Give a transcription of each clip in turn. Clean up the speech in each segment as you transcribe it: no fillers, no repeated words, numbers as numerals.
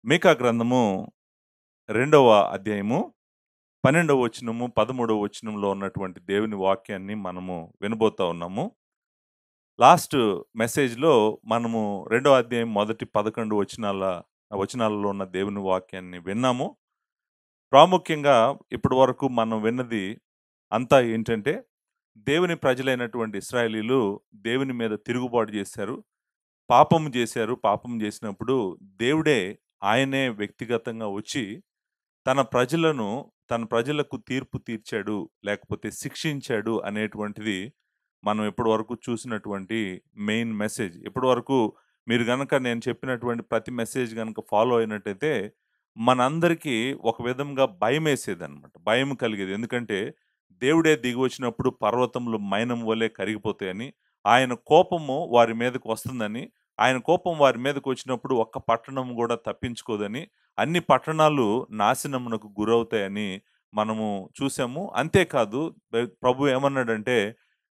మీకా గ్రంథము 2వ అధ్యాయము 12వ వచనము, 13వ వచనంలో ఉన్నటువంటి దేవుని వాక్యాన్ని మనము వినబోతా ఉన్నాము. లాస్ట్ మెసేజ్‌లో మనము 2వ అధ్యాయం మొదటి 11 వచనాలలో ఉన్న దేవుని వాక్యాన్ని విన్నాము. ప్రాముఖ్యంగా ఇప్పటివరకు మనం విన్నది అంతా ఏంటంటే, దేవుని ప్రజలైనటువంటి ఇశ్రాయేలీయులు దేవుని మీద తిరుగుబాటు చేశారు. పాపం చేశారు. పాపం చేసినప్పుడు దేవుడే ఆయనే వ్యక్తిగతంగా వచ్చి తన ప్రజలకు తీర్పు తీర్చాడు, లేకపోతే శిక్షించాడు అనేటువంటిది మనం ఇప్పటివరకు చూసినటువంటి మెయిన్ మెసేజ్. ఇప్పటివరకు మీరు గనక నేను చెప్పినటువంటి ప్రతి మెసేజ్ గనక ఫాలో అయినట్టయితే, మనందరికీ ఒక విధంగా భయమేసేదనమాట. భయం కలిగేది. ఎందుకంటే, దేవుడే దిగివచ్చినప్పుడు పర్వతములు మైనం వలె కరిగిపోతాయని, ఆయన కోపము వారి మీదకు వస్తుందని, ఆయన కోపం వారి మీదకొచ్చినప్పుడు ఒక్క పట్టణం గూడా తప్పించుకోదని, అన్ని పట్టణాలు నాశనమునకు గురవుతాయని మనము చూసాము. అంతేకాదు ప్రభు ఏమన్నాడంటే,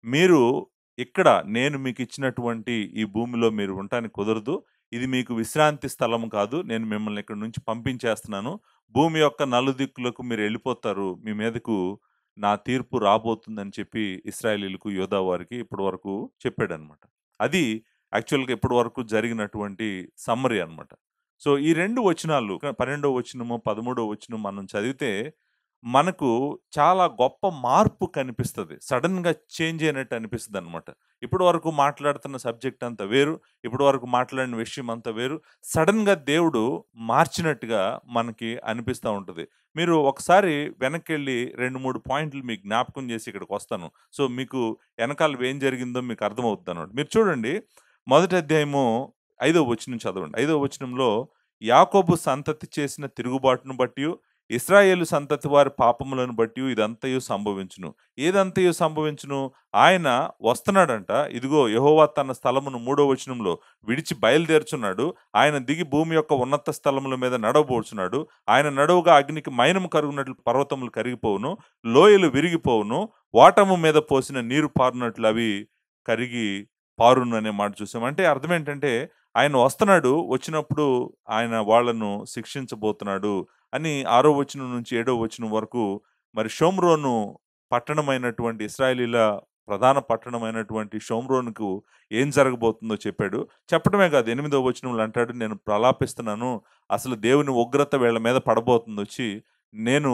"మీరు ఇక్కడ నేను మీకిచ్చినటువంటి ఈ భూమిలో మీరు ఉండటానికి కుదరదు. ఇది మీకు విశ్రాంతి స్థలం కాదు. నేను మిమ్మల్ని ఇక్కడి నుంచి పంపించేస్తున్నాను. భూమి యొక్క నలుదిక్కులకు మీరెళ్ళిపోతారు. మీ మీదకు నా తీర్పు రాబోతుందని" చెప్పి ఇశ్రాయేలీయులకు, యూదా వారికి ఇప్పటివరకు చెప్పాడనమాట. అది యాక్చువల్‌గా ఇప్పటివరకు జరిగినటువంటి సమ్మరీ అనమాట. సో, ఈ 2 వచనాలు 12వ వచనము, 13వ వచనం మనం చదివితే, మనకు చాలా గొప్ప మార్పు కనిపిస్తది. సడెన్‌గా చేంజ్ అయినట్టు అనిపిస్తదనమాట. ఇప్పటివరకు మాట్లాడుతున్న సబ్జెక్ట్ అంతా వేరు. ఇప్పటివరకు మాట్లాడిన విషయం అంతా వేరు. సడెన్‌గా దేవుడు మార్చినట్టుగా మనకి అనిపిస్తా ఉంటది. మీరు ఒకసారి వెనక్కెళ్ళి 2, 3 పాయింట్లు మీకు జ్ఞాపకం చేసి ఇక్కడికొస్తాను. సో, మీకు ఎనకాల ఏం జరిగిందో మీకు అర్థమవుద్దనమాట. మీరు చూడండి, మొదటి అధ్యాయము 5వ వచనం చదవండి. 5వ వచనంలో, యాకోబు సంతతి చేసిన తిరుగుబాటును బట్టియు, ఇశ్రాయేలు సంతతి వారి పాపములను బట్టియు ఇదంతయు సంభవించును. ఏదంతయు సంభవించును? ఆయన వస్తున్నాడంట. ఇదిగో యెహోవా తన స్థలమును 3వ వచనంలో విడిచి బయలుదేరుచున్నాడు. ఆయన దిగి భూమి యొక్క ఉన్నత స్థలముల మీద నడవబోచున్నాడు. ఆయన నడువగా అగ్నికి మైనము కరుగునట్లు పర్వతములు కరిగిపోవును. లోయలు విరిగిపోవును. వాటము మీద పోసిన నీరు పారునట్లు అవి కరిగి పారును అనే మాట చూసాం. అంటే అర్థం ఏంటంటే, ఆయన వస్తున్నాడు. వచ్చినప్పుడు ఆయన వాళ్ళను శిక్షించబోతున్నాడు అని 6వ వచనం నుంచి 7వ వచనం వరకు మరి షోమ్రోను పట్టణమైనటువంటి ఇశ్రాయేలీయుల ప్రధాన పట్టణమైనటువంటి షోమ్రోనుకు ఏం జరగబోతుందో చెప్పాడు. చెప్పడమే కాదు, 8వ వచనంలో అంటాడు, నేను ప్రలాపిస్తున్నాను. అసలు దేవుని ఉగ్రత వీళ్ళ మీద పడబోతుందొచ్చి. నేను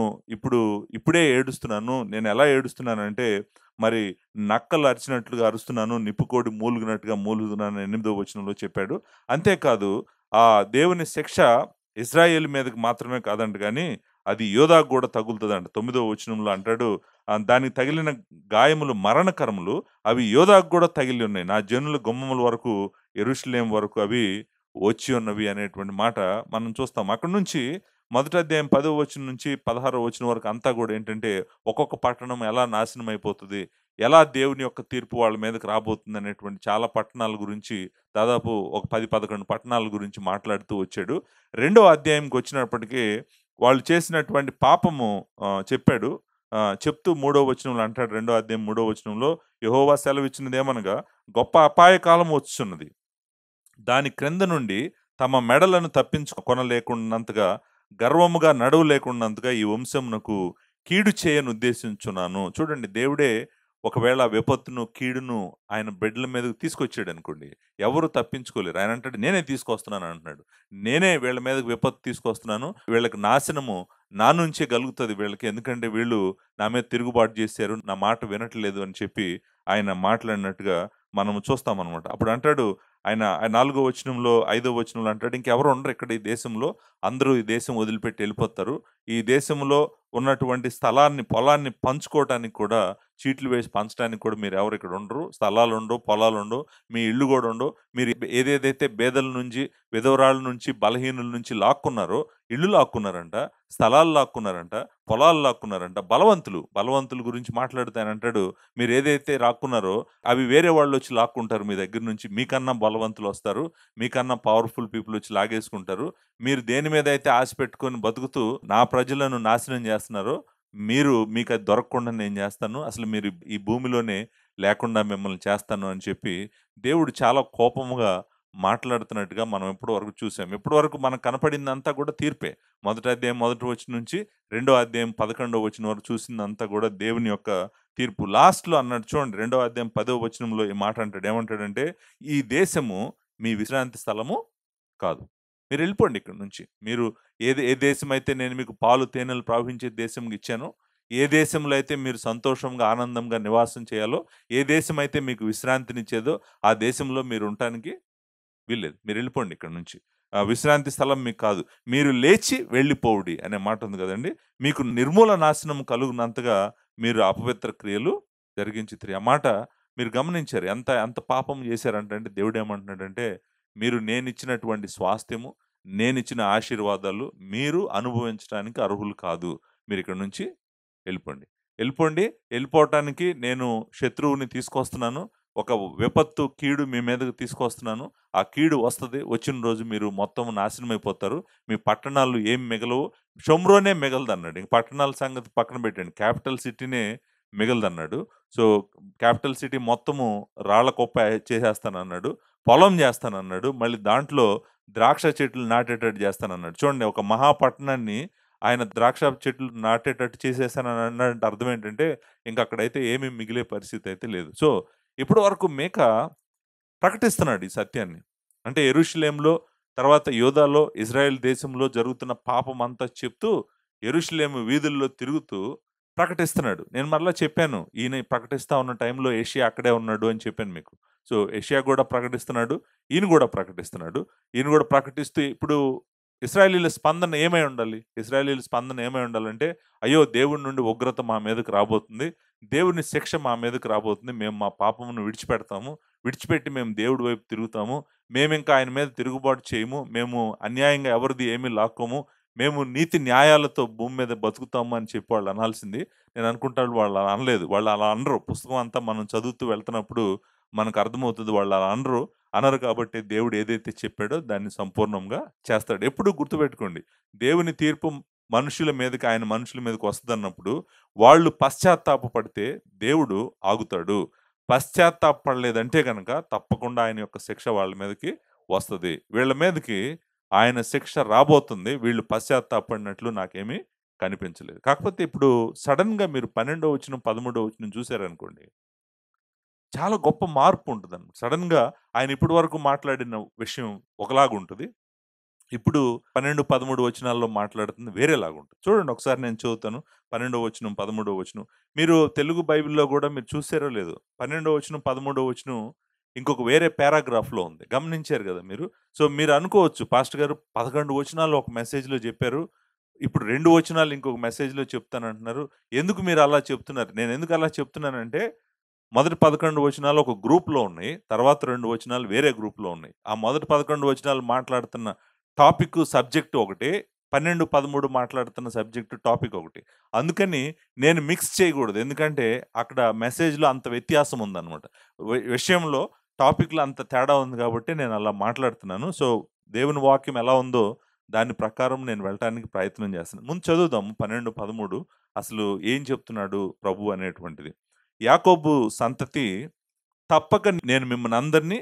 ఇప్పుడే ఏడుస్తున్నాను. నేను ఎలా ఏడుస్తున్నానంటే, మరి నక్కలు అరిచినట్లుగా అరుస్తున్నాను. నిప్పుకోడి మూలుగినట్టుగా మూలుగుతున్నాను 8వ వచనంలో చెప్పాడు. అంతేకాదు, ఆ దేవుని శిక్ష ఇశ్రాయేలు మీదకి మాత్రమే కాదంట గానీ, అది యోధాకు గూడా తగులుతదంట. 9వ వచనంలో అంటాడు, దానికి తగిలిన గాయములు మరణకరములు. అవి యోధాకు గూడా తగిలి ఉన్నాయి. నా జనుల గుమ్మముల వరకు, యెరూషలేము వరకు అవి వచ్చి ఉన్నవి అనేటువంటి మాట మనం చూస్తాం. అక్కడి నుంచి మొదటి అధ్యాయం 10వ వచనం నుంచి 16వ వచనం వరకు అంతా గూడా ఏంటంటే, ఒక్కొక్క పట్టణం ఎలా నాశనం అయిపోతది, ఎలా దేవుని యొక్క తీర్పు వాళ్ళ మీదకి రాబోతుందనేటువంటి చాలా పట్టణాల గురించి, దాదాపు ఒక 10, 11 పట్టణాల గురించి మాట్లాడుతూ వచ్చాడు. రెండో అధ్యాయంకొచ్చినప్పటికీ వాళ్ళు చేసినటువంటి పాపము చెప్పాడు. చెప్తూ మూడో వచనంలో అంటాడు, రెండో అధ్యాయం మూడో వచనంలో, యెహోవా సెలవిచ్చినదేమనగా, గొప్ప అపాయకాలం వచ్చుచున్నది. దాని క్రింద నుండి తమ మెడలను తప్పించుకొనలేకున్నంతగా, గర్వముగా నడవలేకున్నంతగా ఈ వంశమునకు కీడు చేయనుద్దేశించున్నాను. చూడండి, దేవుడే ఒకవేళ విపత్తును, కీడును ఆయన బిడ్డల మీదకు తీసుకొచ్చాడనుకోండి, ఎవరు తప్పించుకోలేరు. ఆయన అంటాడు, నేనే తీసుకొస్తున్నాను అంటున్నాడు. నేనే వీళ్ళ మీదకి విపత్తు తీసుకొస్తున్నాను. వీళ్ళకి నాశనము నా నుంచే కలుగుతది వీళ్ళకి. ఎందుకంటే వీళ్ళు నా మీద తిరుగుబాటు చేశారు. నా మాట వినట్లేదు అని చెప్పి ఆయన మాట్లాడినట్టుగా మనము చూస్తామనమాట. అప్పుడు అంటాడు ఆయన, 4వ వచనంలో, 5వ వచనంలో అంటాడు, ఇంకెవరు ఉండరు ఇక్కడ ఈ దేశంలో. అందరూ ఈ దేశం వదిలిపెట్టి వెళ్ళిపోతారు. ఈ దేశంలో ఉన్నటువంటి స్థలాన్ని, పొలాన్ని పంచుకోవటానికి కూడా, చీట్లు వేసి పంచడానికి కూడా మీరెవరు ఇక్కడ ఉండరు. స్థలాలుండవు, పొలాలుండవు, మీ ఇళ్ళు గూడా ఉండవు. మీరు ఏదేదైతే పేదల నుంచి, విధవరాళ్ళ నుంచి, బలహీనుల నుంచి లాక్కున్నారో, ఇళ్ళు లాక్కున్నారంట, స్థలాలు లాక్కున్నారంట, పొలాలు లాక్కున్నారంట. బలవంతుల గురించి మాట్లాడుతూ ఆయన అంటాడు, మీరేదైతే లాక్కున్నారో అవి వేరే వాళ్ళొచ్చి లాక్కుంటారు మీ దగ్గర నుంచి. మీకన్నా బలవంతులొస్తారు. మీకన్నా పవర్‌ఫుల్ పీపుల్ వచ్చి లాగేసుకుంటారు. మీరు దేని మీదైతే ఆశ పెట్టుకొని బతుకుతూ నా ప్రజలను నాశనం చేస్తున్నారో, మీకది దొరకకుండా నేను చేస్తాను. అసలు మీరు ఈ భూమిలోనే లేకుండా మిమ్మల్ని చేస్తాను అని చెప్పి దేవుడు చాలా కోపముగా మాట్లాడుతున్నట్టుగా మనం ఎప్పటి వరకు చూసాం. ఇప్పటి వరకు మనకు కనపడిందంతా కూడా తీర్పే. మొదటి అధ్యాయం మొదటి వచనం నుంచి రెండో అధ్యాయం 11వ వచనం వరకు చూసిందంతా కూడా దేవుని యొక్క తీర్పు. లాస్ట్‌లో అన్నాడు చూడండి, రెండో అధ్యాయం 10వ వచనంలో ఈ మాట అంటాడు. ఏమంటాడంటే, "ఈ దేశము మీ విశ్రాంతి స్థలము కాదు. మీరెళ్ళిపోండి ఇక్కడి నుంచి. మీరు ఏ దేశమైతే నేను మీకు పాలు, తేనెలు ప్రవహించే దేశంగా ఇచ్చానో, ఏ దేశంలో అయితే మీరు సంతోషంగా, ఆనందంగా నివాసం చేయాలో, ఏ దేశమైతే మీకు విశ్రాంతినిచ్చేదో, ఆ దేశంలో మీరు ఉండటానికి వీల్లేదు. మీరెళ్ళిపోండి ఇక్కడి నుంచి. విశ్రాంతి స్థలం మీకు కాదు. మీరు లేచి వెళ్ళిపోవుడి" అనే మాట ఉంది గదండీ! మీకు నిర్మూల నాశనం కలుగునంతగా మీరు అపవిత్ర క్రియలు జరిగించితిరి. ఆ మాట మీరు గమనించారు. ఎంత ఎంత పాపం చేశారంటే దేవుడేమంటున్నాడంటే, మీరు నేనిచ్చినటువంటి స్వాస్థ్యము, నేనిచ్చిన ఆశీర్వాదాలు మీరు అనుభవించడానికి అర్హులు కాదు. మీరిక్కడి నుంచి వెళ్ళిపోండి. వెళ్ళిపోండి. వెళ్ళిపోవటానికి నేను శత్రువుని తీసుకొస్తున్నాను. ఒక విపత్తు, కీడు మీ మీదకి తీసుకొస్తున్నాను. ఆ కీడు వస్తది. వచ్చిన రోజు మీరు మొత్తం నాశనమైపోతారు. మీ పట్టణాలు ఏం మిగలవు. షోమ్రోనే మిగలదన్నాడు. ఇంక పట్టణాల సంగతి పక్కన పెట్టండి. క్యాపిటల్ సిటీనే మిగలదన్నాడు. సో, క్యాపిటల్ సిటీ మొత్తము రాళ్ళ కుప్ప చేసేస్తానన్నాడు. పొలం చేస్తానన్నాడు. మళ్ళీ దాంట్లో ద్రాక్ష చెట్లు నాటేటట్టు చేస్తానన్నాడు. చూడండి, ఒక మహాపట్టణాన్ని ఆయన ద్రాక్ష చెట్లు నాటేటట్టు చేసేసానని అన్నాడంటే అర్థం ఏంటంటే, ఇంక అక్కడైతే ఏమీ మిగిలే పరిస్థితి అయితే లేదు. సో, ఇప్పటి వరకు మీకా ప్రకటిస్తున్నాడు ఈ సత్యాన్ని. అంటే యెరూషలేములో, తర్వాత యూదాలో, ఇజ్రాయెల్ దేశంలో జరుగుతున్న పాపమంతా చెప్తూ, యెరూషలేము వీధుల్లో తిరుగుతూ ప్రకటిస్తున్నాడు. నేను మరలా చెప్పాను. ఈయన ప్రకటిస్తా ఉన్న టైంలో యెషయా అక్కడే ఉన్నాడు అని చెప్పాను మీకు. సో, యెషయా గూడా ప్రకటిస్తున్నాడు. ఈయన గూడా ప్రకటిస్తున్నాడు. ఈయన గూడా ప్రకటిస్తూ ఇప్పుడు ఇశ్రాయేలీయుల స్పందన ఏమై ఉండాలి? ఇశ్రాయేలీయుల స్పందన ఏమై ఉండాలంటే, అయ్యో! దేవుడి నుండి ఉగ్రత మా మీదకి రాబోతుంది. దేవుని శిక్ష మా మీదకి రాబోతుంది. మేము మా పాపమును విడిచిపెడతాము. విడిచిపెట్టి మేము దేవుడి వైపు తిరుగుతాము. మేమింకా ఆయన మీద తిరుగుబాటు చేయము. మేము అన్యాయంగా ఎవరిది ఏమీ లాక్కోము. మేము నీతి న్యాయాలతో భూమి మీద బతుకుతాము అని చెప్పి వాళ్ళు అనాల్సింది. నేను అనుకుంటాను వాళ్ళు అలా అనలేదు. వాళ్ళు అలా అనరు. పుస్తకం అంతా మనం చదువుతూ వెళ్తున్నప్పుడు మనకు అర్థమవుతది. వాళ్ళు అలా అనరు. అనరు కాబట్టి దేవుడు ఏదైతే చెప్పాడో దాన్ని సంపూర్ణంగా చేస్తాడు. ఎప్పుడూ గుర్తుపెట్టుకోండి. దేవుని తీర్పు మనుషుల మీదకి, ఆయన మనుషుల మీదకి వస్తదన్నప్పుడు వాళ్ళు పశ్చాత్తాపపడితే దేవుడు ఆగుతాడు. పశ్చాత్తాపపడలేదంటే గనక తప్పకుండా ఆయన యొక్క శిక్ష వాళ్ళ మీదకి వస్తది. వీళ్ళ మీదకి ఆయన శిక్ష రాబోతుంది. వీళ్ళు పశ్చాత్తాపడినట్లు నాకేమీ కనిపించలేదు. కాకపోతే ఇప్పుడు సడెన్‌గా మీరు 12వ వచనం, 13వ వచనం చూసారనుకోండి, చాలా గొప్ప మార్పు ఉంటదన్నమాట. సడెన్‌గా ఆయన ఇప్పటి వరకు మాట్లాడిన విషయం ఒకలాగుంటది. ఇప్పుడు 12, 13 వచనాల్లో మాట్లాడుతుంది వేరేలాగుంటది. చూడండి ఒకసారి నేను చదువుతాను. 12వ వచనం, 13వ వచనం. మీరు తెలుగు బైబిల్‌లో గూడా మీరు చూసారో లేదో 12వ వచనం, 13వ వచనం ఇంకొక వేరే పారాగ్రాఫ్‌లో ఉంది. గమనించారు గదా మీరు. సో, మీరు అనుకోవచ్చు పాస్టర్ గారు 11 వచనాలు ఒక మెసేజ్‌లో జెప్పారు. ఇప్పుడు 2 వచనాలు ఇంకొక మెసేజ్‌లో చెప్తానంటున్నారు. ఎందుకు మీరు అలా చెప్తున్నారు? నేనెందుకు అలా చెప్తున్నానంటే, మొదటి 11 వచనాలు ఒక గ్రూప్‌లో ఉన్నాయి. తర్వాత 2 వచనాలు వేరే గ్రూప్‌లో ఉన్నాయి. ఆ మొదటి 11 వచనాలు మాట్లాడుతున్న టాపిక్, సబ్జెక్ట్ ఒకటే. 12, 13 మాట్లాడుతున్న సబ్జెక్ట్, టాపిక్ ఒకటి. అందుకని నేను మిక్స్ చేయకూడదు. ఎందుకంటే అక్కడ మెసేజ్‌లో అంత వ్యత్యాసం ఉందన్నమాట. విషయంలో, టాపిక్‌లో అంత తేడా ఉంది కాబట్టి నేను అలా మాట్లాడుతున్నాను. సో, దేవుని వాక్యం ఎలా ఉందో దాని ప్రకారం నేను వెళ్ళటానికి ప్రయత్నం చేస్తున్నాను. ముందు చదువుదాము 12, 13 అసలు ఏం చెప్తున్నాడు ప్రభువు అనేటువంటిది. యాకోబు సంతతి, తప్పక నేను మిమ్మల్నందరినీ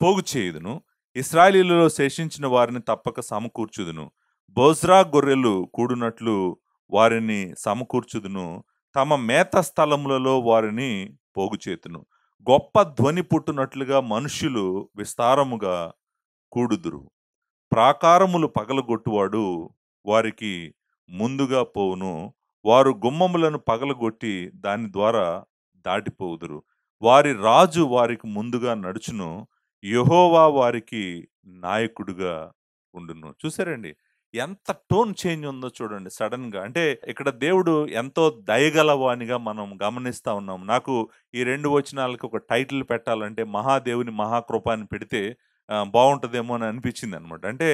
పోగు చేయుదును. ఇశ్రాయేలీయులలో శేషించిన వారిని తప్పక సమకూర్చుదును. బొజ్రా గొర్రెలు కూడునట్లు వారిని సమకూర్చుదును. తమ మేత స్థలములలో వారిని పోగు చేతును. గొప్ప ధ్వని పుట్టునట్లుగా మనుష్యులు విస్తారముగా కూడుదురు. ప్రాకారములు పగలగొట్టువాడు వారికి ముందుగా పోవును. వారు గుమ్మములను పగలగొట్టి దాని ద్వారా దాటిపోవుదురు. వారి రాజు వారికి ముందుగా నడుచును. యెహోవా వారికి నాయకుడుగా ఉండును. చూసారండి? ఎంత టోన్ చేంజ్ ఉందో చూడండి సడెన్‌గా. అంటే ఇక్కడ దేవుడు ఎంతో దయగలవానిగా మనం గమనిస్తా ఉన్నాం. నాకు ఈ 2 వచనాలకి ఒక టైటిల్ పెట్టాలంటే మహాదేవుని మహాకృప అని పెడితే బావుంటదేమో అని అనిపించిందనమాట. అంటే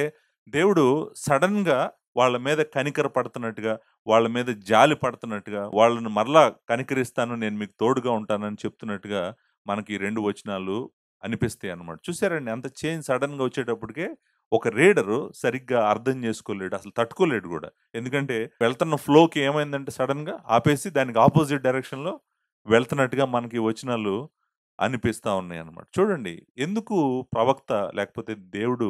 దేవుడు సడెన్‌గా వాళ్ళ మీద కనికర పడుతున్నట్టుగా, వాళ్ళ మీద జాలి పడుతున్నట్టుగా, వాళ్ళని మరలా కనికరిస్తాను, నేను మీకు తోడుగా ఉంటానని చెప్తున్నట్టుగా మనకి ఈ 2 వచనాలు అనిపిస్తాయన్నమాట. చూసారండి ఎంత చేంజ్ సడెన్‌గా వచ్చేటప్పటికే ఒక రీడరు సరిగ్గా అర్థం చేసుకోలేడు. అసలు తట్టుకోలేడు గూడా. ఎందుకంటే వెళ్తున్న ఫ్లోకి ఏమైందంటే సడెన్‌గా ఆపేసి దానికి అపోజిట్ డైరెక్షన్‌లో వెళ్తున్నట్టుగా మనకి వచనాలు అనిపిస్తా ఉన్నాయన్నమాట. చూడండి ఎందుకు ప్రవక్త లేకపోతే దేవుడు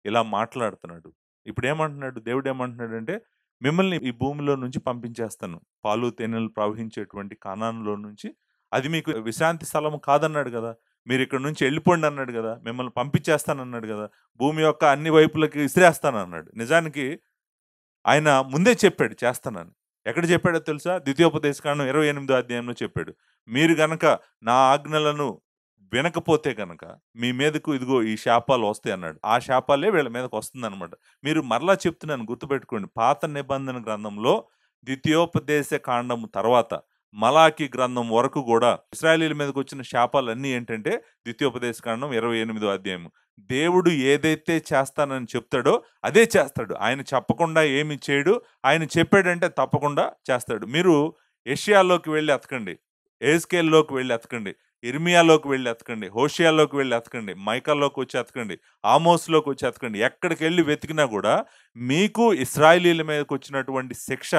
ఇలా మాట్లాడుతున్నాడు. ఇప్పుడేమంటున్నాడు? దేవుడేమంటున్నాడంటే, మిమ్మల్ని ఈ భూమిలో నుంచి పంపించేస్తాను. పాలు, తేనెలు ప్రవహించేటువంటి కానానులో నుంచి. అది మీకు విశ్రాంతి స్థలం కాదన్నాడు గదా! మీరిక్కడి నుంచి ఎళ్ళిపోండి అన్నాడు గదా! మిమ్మల్ని పంపించేస్తానన్నాడు గదా! భూమి యొక్క అన్ని వైపులకి విసిరేస్తానన్నాడు. నిజానికి ఆయన ముందే చెప్పాడు చేస్తానని. ఎక్కడ చెప్పాడో తెలుసా? ద్వితీయోపదేశకాండం 28 అధ్యాయంలో చెప్పాడు. మీరు గనక నా ఆజ్ఞలను వినకపోతే గనక మీ మీదకు ఇదిగో ఈ శాపాలు వస్తాయి అన్నాడు. ఆ శాపాలే వీళ్ళ మీదకి వస్తుందన్నమాట. మీరు మరలా చెప్తున్నాను గుర్తుపెట్టుకోండి. పాత నిబంధన గ్రంథంలో ద్వితీయోపదేశ కాండం తర్వాత మలాకి గ్రంథం వరకు గూడా ఇశ్రాయేలీయుల మీదకొచ్చిన శాపాలన్నీ ఏంటంటే ద్వితీయోపదేశ కాండం 28 అధ్యాయం. దేవుడు ఏదైతే చేస్తానని చెప్తాడో అదే చేస్తాడు. ఆయన చెప్పకుండా ఏమి చేయడు. ఆయన చెప్పాడంటే తప్పకుండా చేస్తాడు. మీరు యెషయాలోకి వెళ్లి ఎతకండి. యెహెజ్కేలులోకి వెళ్లి ఎతకండి. ఇర్మియాలోకి వెళ్లి ఎతకండి. హోషేయలోకి వెళ్లి ఎతకండి. మైకాలోకి వచ్చి ఎతకండి. ఆమోస్‌లోకి వచ్చి ఎతకండి. ఎక్కడికెళ్లి వెతికినా గూడా మీకు ఇశ్రాయేలీయుల మీదకొచ్చినటువంటి శిక్ష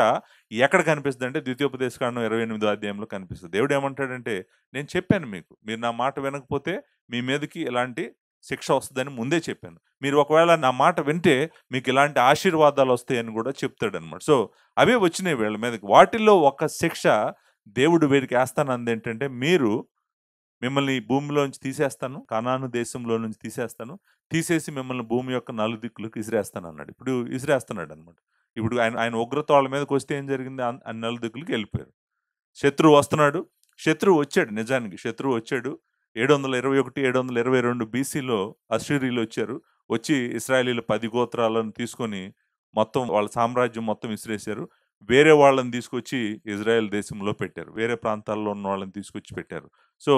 ఎక్కడ కనిపిస్తదంటే ద్వితీయోపదేశకాండం 28 అధ్యాయంలో కనిపిస్తది. దేవుడు ఏమంటాడంటే, నేను చెప్పాను మీకు. మీరు నా మాట వినకపోతే మీ మీదకి ఇలాంటి శిక్ష వస్తదని ముందే చెప్పాను. మీరు ఒకవేళ నా మాట వింటే మీకు ఇలాంటి ఆశీర్వాదాలొస్తాయని గూడా చెప్తాడనమాట. సో, అవే వచ్చినాయి వీళ్ళ మీదకి. వాటిల్లో ఒక శిక్ష దేవుడు వీడికి ఏస్తానందేంటంటే, మిమ్మల్ని ఈ భూమిలోంచి తీసేస్తాను. కనాను దేశంలో నుంచి తీసేస్తాను. తీసేసి మిమ్మల్ని భూమి యొక్క నలుదిక్కులకు ఇసిరేస్తానన్నాడు. ఇప్పుడు ఇసిరేస్తున్నాడనమాట. ఇప్పుడు ఆయన ఆయన ఉగ్రత వాళ్ళ మీదకొస్తే ఏం జరిగింది? ఆ నలుదిక్కులకి ఎళ్ళిపోయారు. శత్రువు వస్తున్నాడు. శత్రువు వచ్చాడు నిజానికి. శత్రువు వచ్చాడు. 721, 722 బీసీలో అష్షూరీయులొచ్చారు. వచ్చి ఇశ్రాయేలీయుల 10 గోత్రాలను తీసుకొని మొత్తం వాళ్ళ సామ్రాజ్యం మొత్తం ఇసిరేశారు. వేరే వాళ్ళని తీసుకొచ్చి ఇజ్రాయెల్ దేశంలో పెట్టారు. వేరే ప్రాంతాల్లో ఉన్న వాళ్ళని తీసుకొచ్చి పెట్టారు. సో,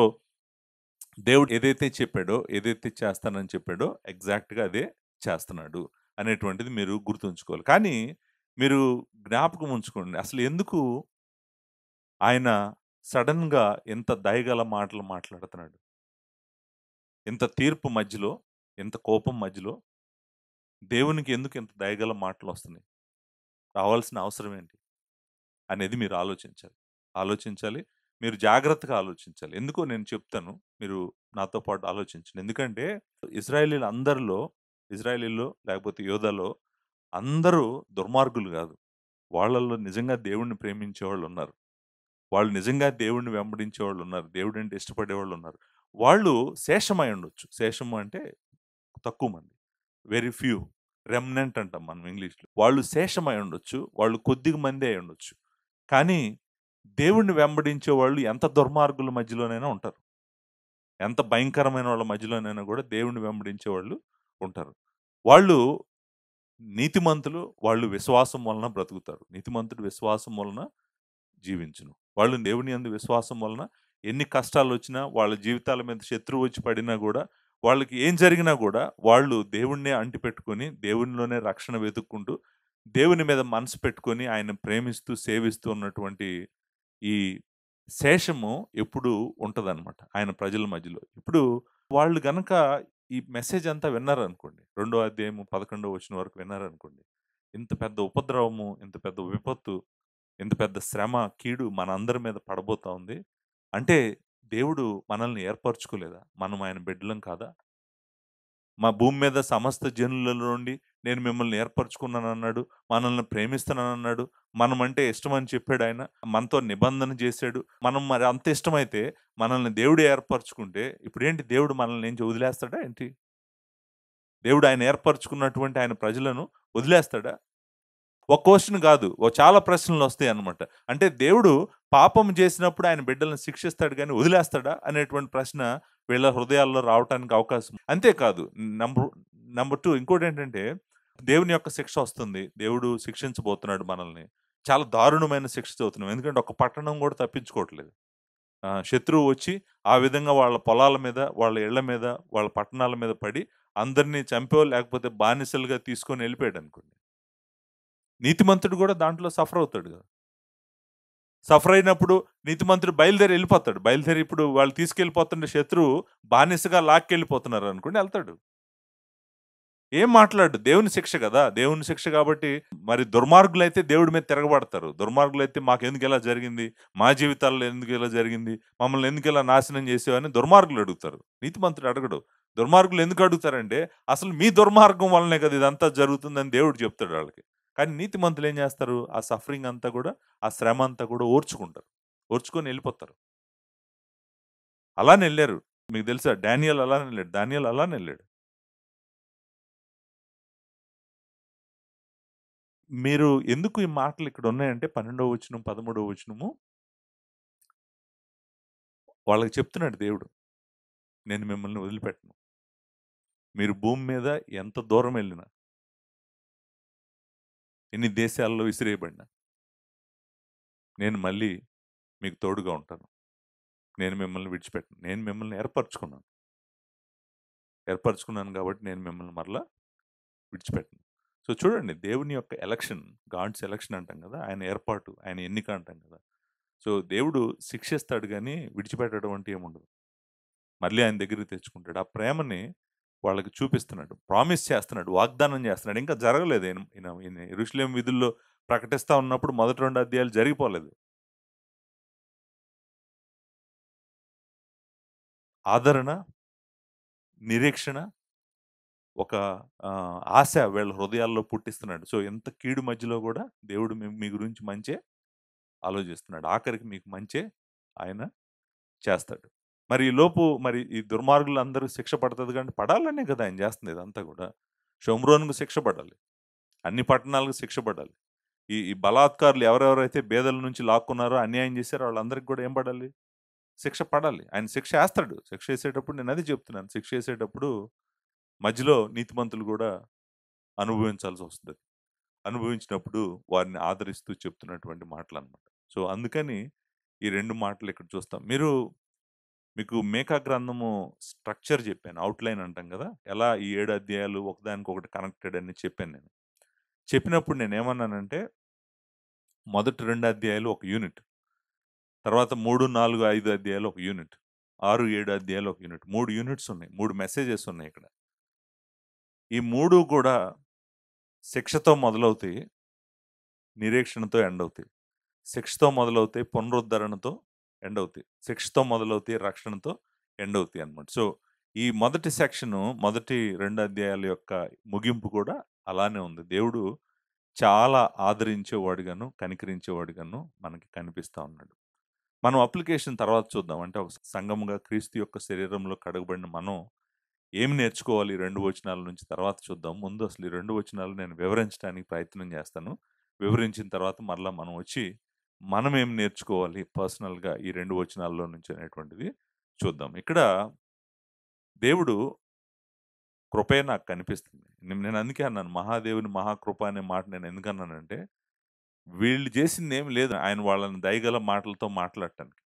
దేవుడు ఏదైతే చెప్పాడో, ఏదైతే చేస్తానని చెప్పాడో ఎగ్జాక్ట్‌గా అదే చేస్తున్నాడు అనేటువంటిది మీరు గుర్తుంచుకోవాలి. కానీ మీరు జ్ఞాపకం ఉంచుకోండి. అసలు ఎందుకు ఆయన సడెన్‌గా ఇంత దయగల మాటలు మాట్లాడుతున్నాడు? ఇంత తీర్పు మధ్యలో, ఇంత కోపం మధ్యలో దేవునికి ఎందుకు ఇంత దయగల మాటలొస్తున్నాయి? రావాల్సిన అవసరం ఏంటి? అనేది మీరు ఆలోచించాలి. ఆలోచించాలి. మీరు జాగ్రత్తగా ఆలోచించాలి. ఎందుకో నేను చెప్తాను. మీరు నాతో పాటు ఆలోచించండి. ఎందుకంటే ఇజ్రాయేలీల్లో లేకపోతే యోధాలో అందరూ దుర్మార్గులు గాదు. వాళ్ళలో నిజంగా దేవుడిని ప్రేమించేవాళ్ళున్నారు. వాళ్ళు నిజంగా దేవుడిని వెంబడించేవాళ్ళున్నారు. దేవుడంటే ఇష్టపడేవాళ్ళున్నారు. వాళ్ళు శేషమై ఉండొచ్చు. శేషము అంటే తక్కువ మంది. Very few. రెమ్నెంట్ అంటాం మనం ఇంగ్లీష్‌లో. వాళ్ళు శేషమై ఉండొచ్చు. వాళ్ళు కొద్దిగా మందే అయ్యుండొచ్చు. కానీ దేవుడిని వెంబడించే వాళ్ళు ఎంత దుర్మార్గుల మధ్యలోనైనా ఉంటారు. ఎంత భయంకరమైన వాళ్ళ మధ్యలోనైనా గూడా దేవుడిని వెంబడించే వాళ్ళు ఉంటారు. వాళ్ళు నీతిమంతులు. వాళ్ళు విశ్వాసం వలన బ్రతుకుతారు. నీతిమంతుడు విశ్వాసం వలన జీవించును. వాళ్ళు దేవుని యందు విశ్వాసం వలన ఎన్ని కష్టాలొచ్చినా, వాళ్ళ జీవితాల మీద శత్రువు వచ్చి పడినా గూడా, వాళ్ళకి ఏం జరిగినా గూడా, వాళ్ళు దేవుడినే అంటిపెట్టుకొని, దేవునిలోనే రక్షణ వెతుక్కుంటూ, దేవుని మీద మనసు పెట్టుకొని, ఆయన్ని ప్రేమిస్తూ, సేవిస్తూ ఉన్నటువంటి ఈ శేషము ఎప్పుడూ ఉంటదనమాట. ఆయన ప్రజల మధ్యలో. ఇప్పుడు వాళ్ళు గనక ఈ మెసేజ్ అంతా విన్నారనుకోండి. 2 అధ్యాయము 11 వచనం వరకు విన్నారనుకోండి. ఇంత పెద్ద ఉపద్రవము, ఇంత పెద్ద విపత్తు, ఇంత పెద్ద శ్రమ, కీడు మనందరి మీద పడబోతా ఉంది. అంటే దేవుడు మనల్ని ఏర్పరచుకోలేదా? మనం ఆయన బిడ్డలం కాదా? మా భూమి మీద సమస్త జనులలో నుండి నేను మిమ్మల్ని ఏర్పరచుకున్నానన్నాడు. మనల్ని ప్రేమిస్తున్నానన్నాడు. మనమంటే ఇష్టమని చెప్పాడాయన. మనతో నిబంధన చేశాడు. మనం మరి అంత ఇష్టమైతే మనల్ని దేవుడు ఏర్పరచుకుంటే ఇప్పుడేంటి దేవుడు మనల్ని ఏంటి వదిలేస్తాడా ఏంటి? దేవుడు ఆయన ఏర్పరచుకున్నటువంటి ఆయన ప్రజలను వదిలేస్తాడా? ఒక క్వెషన్ గాదు. చాలా ప్రశ్నలొస్తాయన్నమాట. అంటే దేవుడు పాపం చేసినప్పుడు ఆయన బిడ్డలను శిక్షిస్తాడు గానీ వదిలేస్తాడా? అనేటువంటి ప్రశ్న వీళ్ళ హృదయాల్లో రావటానికి అవకాశం. అంతేకాదు నంబర్ నంబర్ 2 ఇంకోటేంటంటే దేవుని యొక్క శిక్ష ఒస్తుంది. దేవుడు శిక్షించబోతున్నాడు మనల్ని. చాలా దారుణమైన శిక్ష చదువుతున్నాం. ఎందుకంటే ఒక పట్టణం గూడా తప్పించుకోవట్లేదు. శత్రువు వచ్చి ఆ విధంగా వాళ్ళ పొలాల మీద, వాళ్ళ ఇళ్ళ మీద, వాళ్ళ పట్టణాల మీద పడి అందరిని చంపో లేకపోతే బానిసలుగా తీసుకొని ఎళ్ళిపోయాడనుకోండి. నీతిమంతుడు గూడా దాంట్లో సఫర్ అవుతాడు గదా! సఫర్ అయినప్పుడు నీతిమంతుడు బయలుదేరి ఎళ్ళిపోతాడు. బయలుదేరి ఇప్పుడు వాళ్ళు తీసుకెళ్ళిపోతున్న శత్రువు బానిసగా లాక్కెళ్ళిపోతున్నారనుకోండి ఎళ్తాడు. ఏం మాట్లాడు. దేవుని శిక్ష గదా! దేవుని శిక్ష గాబట్టి మరి దుర్మార్గులైతే దేవుడి మీద తిరగబడతారు. దుర్మార్గులైతే మాకెందుకిలా జరిగింది? మా జీవితాల్లో ఎందుకిలా జరిగింది? మమ్మల్ని ఎందుకిలా నాశనం చేసావు అని దుర్మార్గులు అడుగుతారు. నీతిమంతుడు అడగడు. దుర్మార్గులు ఎందుకు అడుగుతారంటే, అసలు మీ దుర్మార్గం వల్లనే కదా ఇదంతా జరుగుతుందని దేవుడు చెప్తాడు ఆళ్ళకి. కానీ నీతిమంతులు ఏం చేస్తారు? ఆ సఫరింగ్ అంతా గూడా, ఆ శ్రమ అంతా గూడా ఓర్చుకుంటారు. ఓర్చుకొని ఎళ్ళిపోతారు. అలానే ఎళ్లారు. మీకు తెలుసా డానియేల్ అలానే ఎళ్ళాడు. దానియేల్ అలానే ఎళ్ళాడు. మీరు ఎందుకు ఈ మాటలు ఇక్కడ ఉన్నాయంటే 12వ వచనం, 13వ వచనము వాళ్ళకి చెప్తున్నాడు దేవుడు. నేను మిమ్మల్ని వదిలిపెట్టను. మీరు భూమి మీద ఎంత దూరం వెళ్ళినా, ఎన్ని దేశాల్లో విసిరేయబడినా, నేను మళ్ళీ మీకు తోడుగా ఉంటాను. నేను మిమ్మల్ని విడిచిపెట్టను. నేను మిమ్మల్ని ఏర్పరచుకున్నాను. ఏర్పరచుకున్నాను కాబట్టి నేను మిమ్మల్ని మరలా విడిచిపెట్టను. సో చూడండి దేవుని యొక్క ఎలక్షన్, గాడ్స్ ఎలక్షన్ అంటాం కదా! ఆయన ఏర్పాటు, ఆయన ఎన్నిక అంటాం కదా! సో దేవుడు శిక్షిస్తాడు గానీ విడిచిపెట్టడం అంటే ఏముండదు. మళ్ళీ ఆయన దగ్గరికి తెచ్చుకుంటాడు. ఆ ప్రేమని వాళ్ళకి చూపిస్తున్నాడు. ప్రామిస్ చేస్తున్నాడు. వాగ్దానం చేస్తున్నాడు. ఇంకా జరగలేదు. ఈయన ఈయన ఈయన యెరూషలేము వీధుల్లో ప్రకటిస్తా ఉన్నప్పుడు మొదటి 2 అధ్యాయాలు జరిగిపోలేదు. ఆదరణ, నిరీక్షణ, ఒక ఆశ వీళ్ళ హృదయాల్లో పుట్టిస్తున్నాడు. సో, ఎంత కీడు మధ్యలో గూడా దేవుడు మీ గురించి మంచే ఆలోచిస్తున్నాడు. ఆఖరికి మీకు మంచే ఆయన చేస్తాడు. మరి ఈలోపు మరి ఈ దుర్మార్గులందరూ శిక్ష పడతది గాని పడాలనే కదా ఆయన చేస్తుంది ఇదంతా గూడా. షోమ్రోన్‌కు శిక్ష పడాలి. అన్ని పట్టణాలకు శిక్ష పడాలి. ఈ ఈ బలాత్కారులు ఎవరెవరైతే బేదల నుంచి లాక్కున్నారో, అన్యాయం చేశారో వాళ్ళందరికి గూడా ఏం పడాలి? శిక్ష పడాలి. ఆయన శిక్ష ఏస్తాడు. శిక్ష ఏసేటప్పుడు నేనదే చెప్తున్నాను. శిక్ష ఏసేటప్పుడు మధ్యలో నీతిమంతులు గూడా అనుభవించాల్సొస్తది. అనుభవించినప్పుడు వారిని ఆదరిస్తూ చెప్తున్నటువంటి మాటలనమాట. సో, అందుకని ఈ 2 మాటలు ఇక్కడ చూస్తాం. మీకు మేకా గ్రంథము స్ట్రక్చర్ చెప్పాను. ఔట్‌లైన్ అంటాం గదా! ఎలా ఈ 7 అధ్యాయాలు ఒకదానికొకటి కనెక్టెడ్ అని చెప్పాను నేను. చెప్పినప్పుడు నేనేమన్నానంటే, మొదటి 2 అధ్యాయాలు ఒక యూనిట్. తర్వాత 3, 4, 5 అధ్యాయాలు ఒక యూనిట్. 6, 7 అధ్యాయాలు ఒక యూనిట్. 3 యూనిట్స్ ఉన్నాయి. 3 మెసేజెస్ ఉన్నాయి ఇక్కడ. ఈ 3 గూడా శిక్షతో మొదలవుతాయి. నిరీక్షణతో ఎండ్ అవుతాయి. శిక్షతో మొదలవుతాయి. పునరుద్ధరణతో ఎండ్ అవుతాయి. శిక్షతో మొదలవుతాయి. రక్షణతో ఎండ్ అవుతాయి అన్నమాట. సో, ఈ మొదటి సెక్షను మొదటి 2 అధ్యాయాల యొక్క ముగింపు కూడా అలానే ఉంది. దేవుడు చాలా ఆదరించేవాడుగాను, కనికరించేవాడుగాను మనకి కనిపిస్తా ఉన్నాడు. మనం అప్లికేషన్ తర్వాత చూద్దాం. అంటే ఒక సంఘముగా క్రీస్తు యొక్క శరీరంలో కడగబడిన మనం ఏమి నేర్చుకోవాలి ఈ 2 వచనాల నుంచి తర్వాత చూద్దాం. ముందు అసలు ఈ 2 వచనాలు నేను వివరించడానికి ప్రయత్నం చేస్తాను. వివరించిన తర్వాత మరలా మనం వచ్చి మనం ఏం నేర్చుకోవాలి పర్సనల్‌గా ఈ 2 వచనాల్లో నుంచి అనేటువంటిది చూద్దాం. ఇక్కడ దేవుడు కృపే నాకు కనిపిస్తుంది. నేను అందుకే అన్నాను మహాదేవుని మహాకృప అనే మాట నేను ఎందుకన్నానంటే వీళ్ళు చేసిందేమి లేదు. ఆయన వాళ్ళని దయగల మాటలతో మాట్లాడటానికి.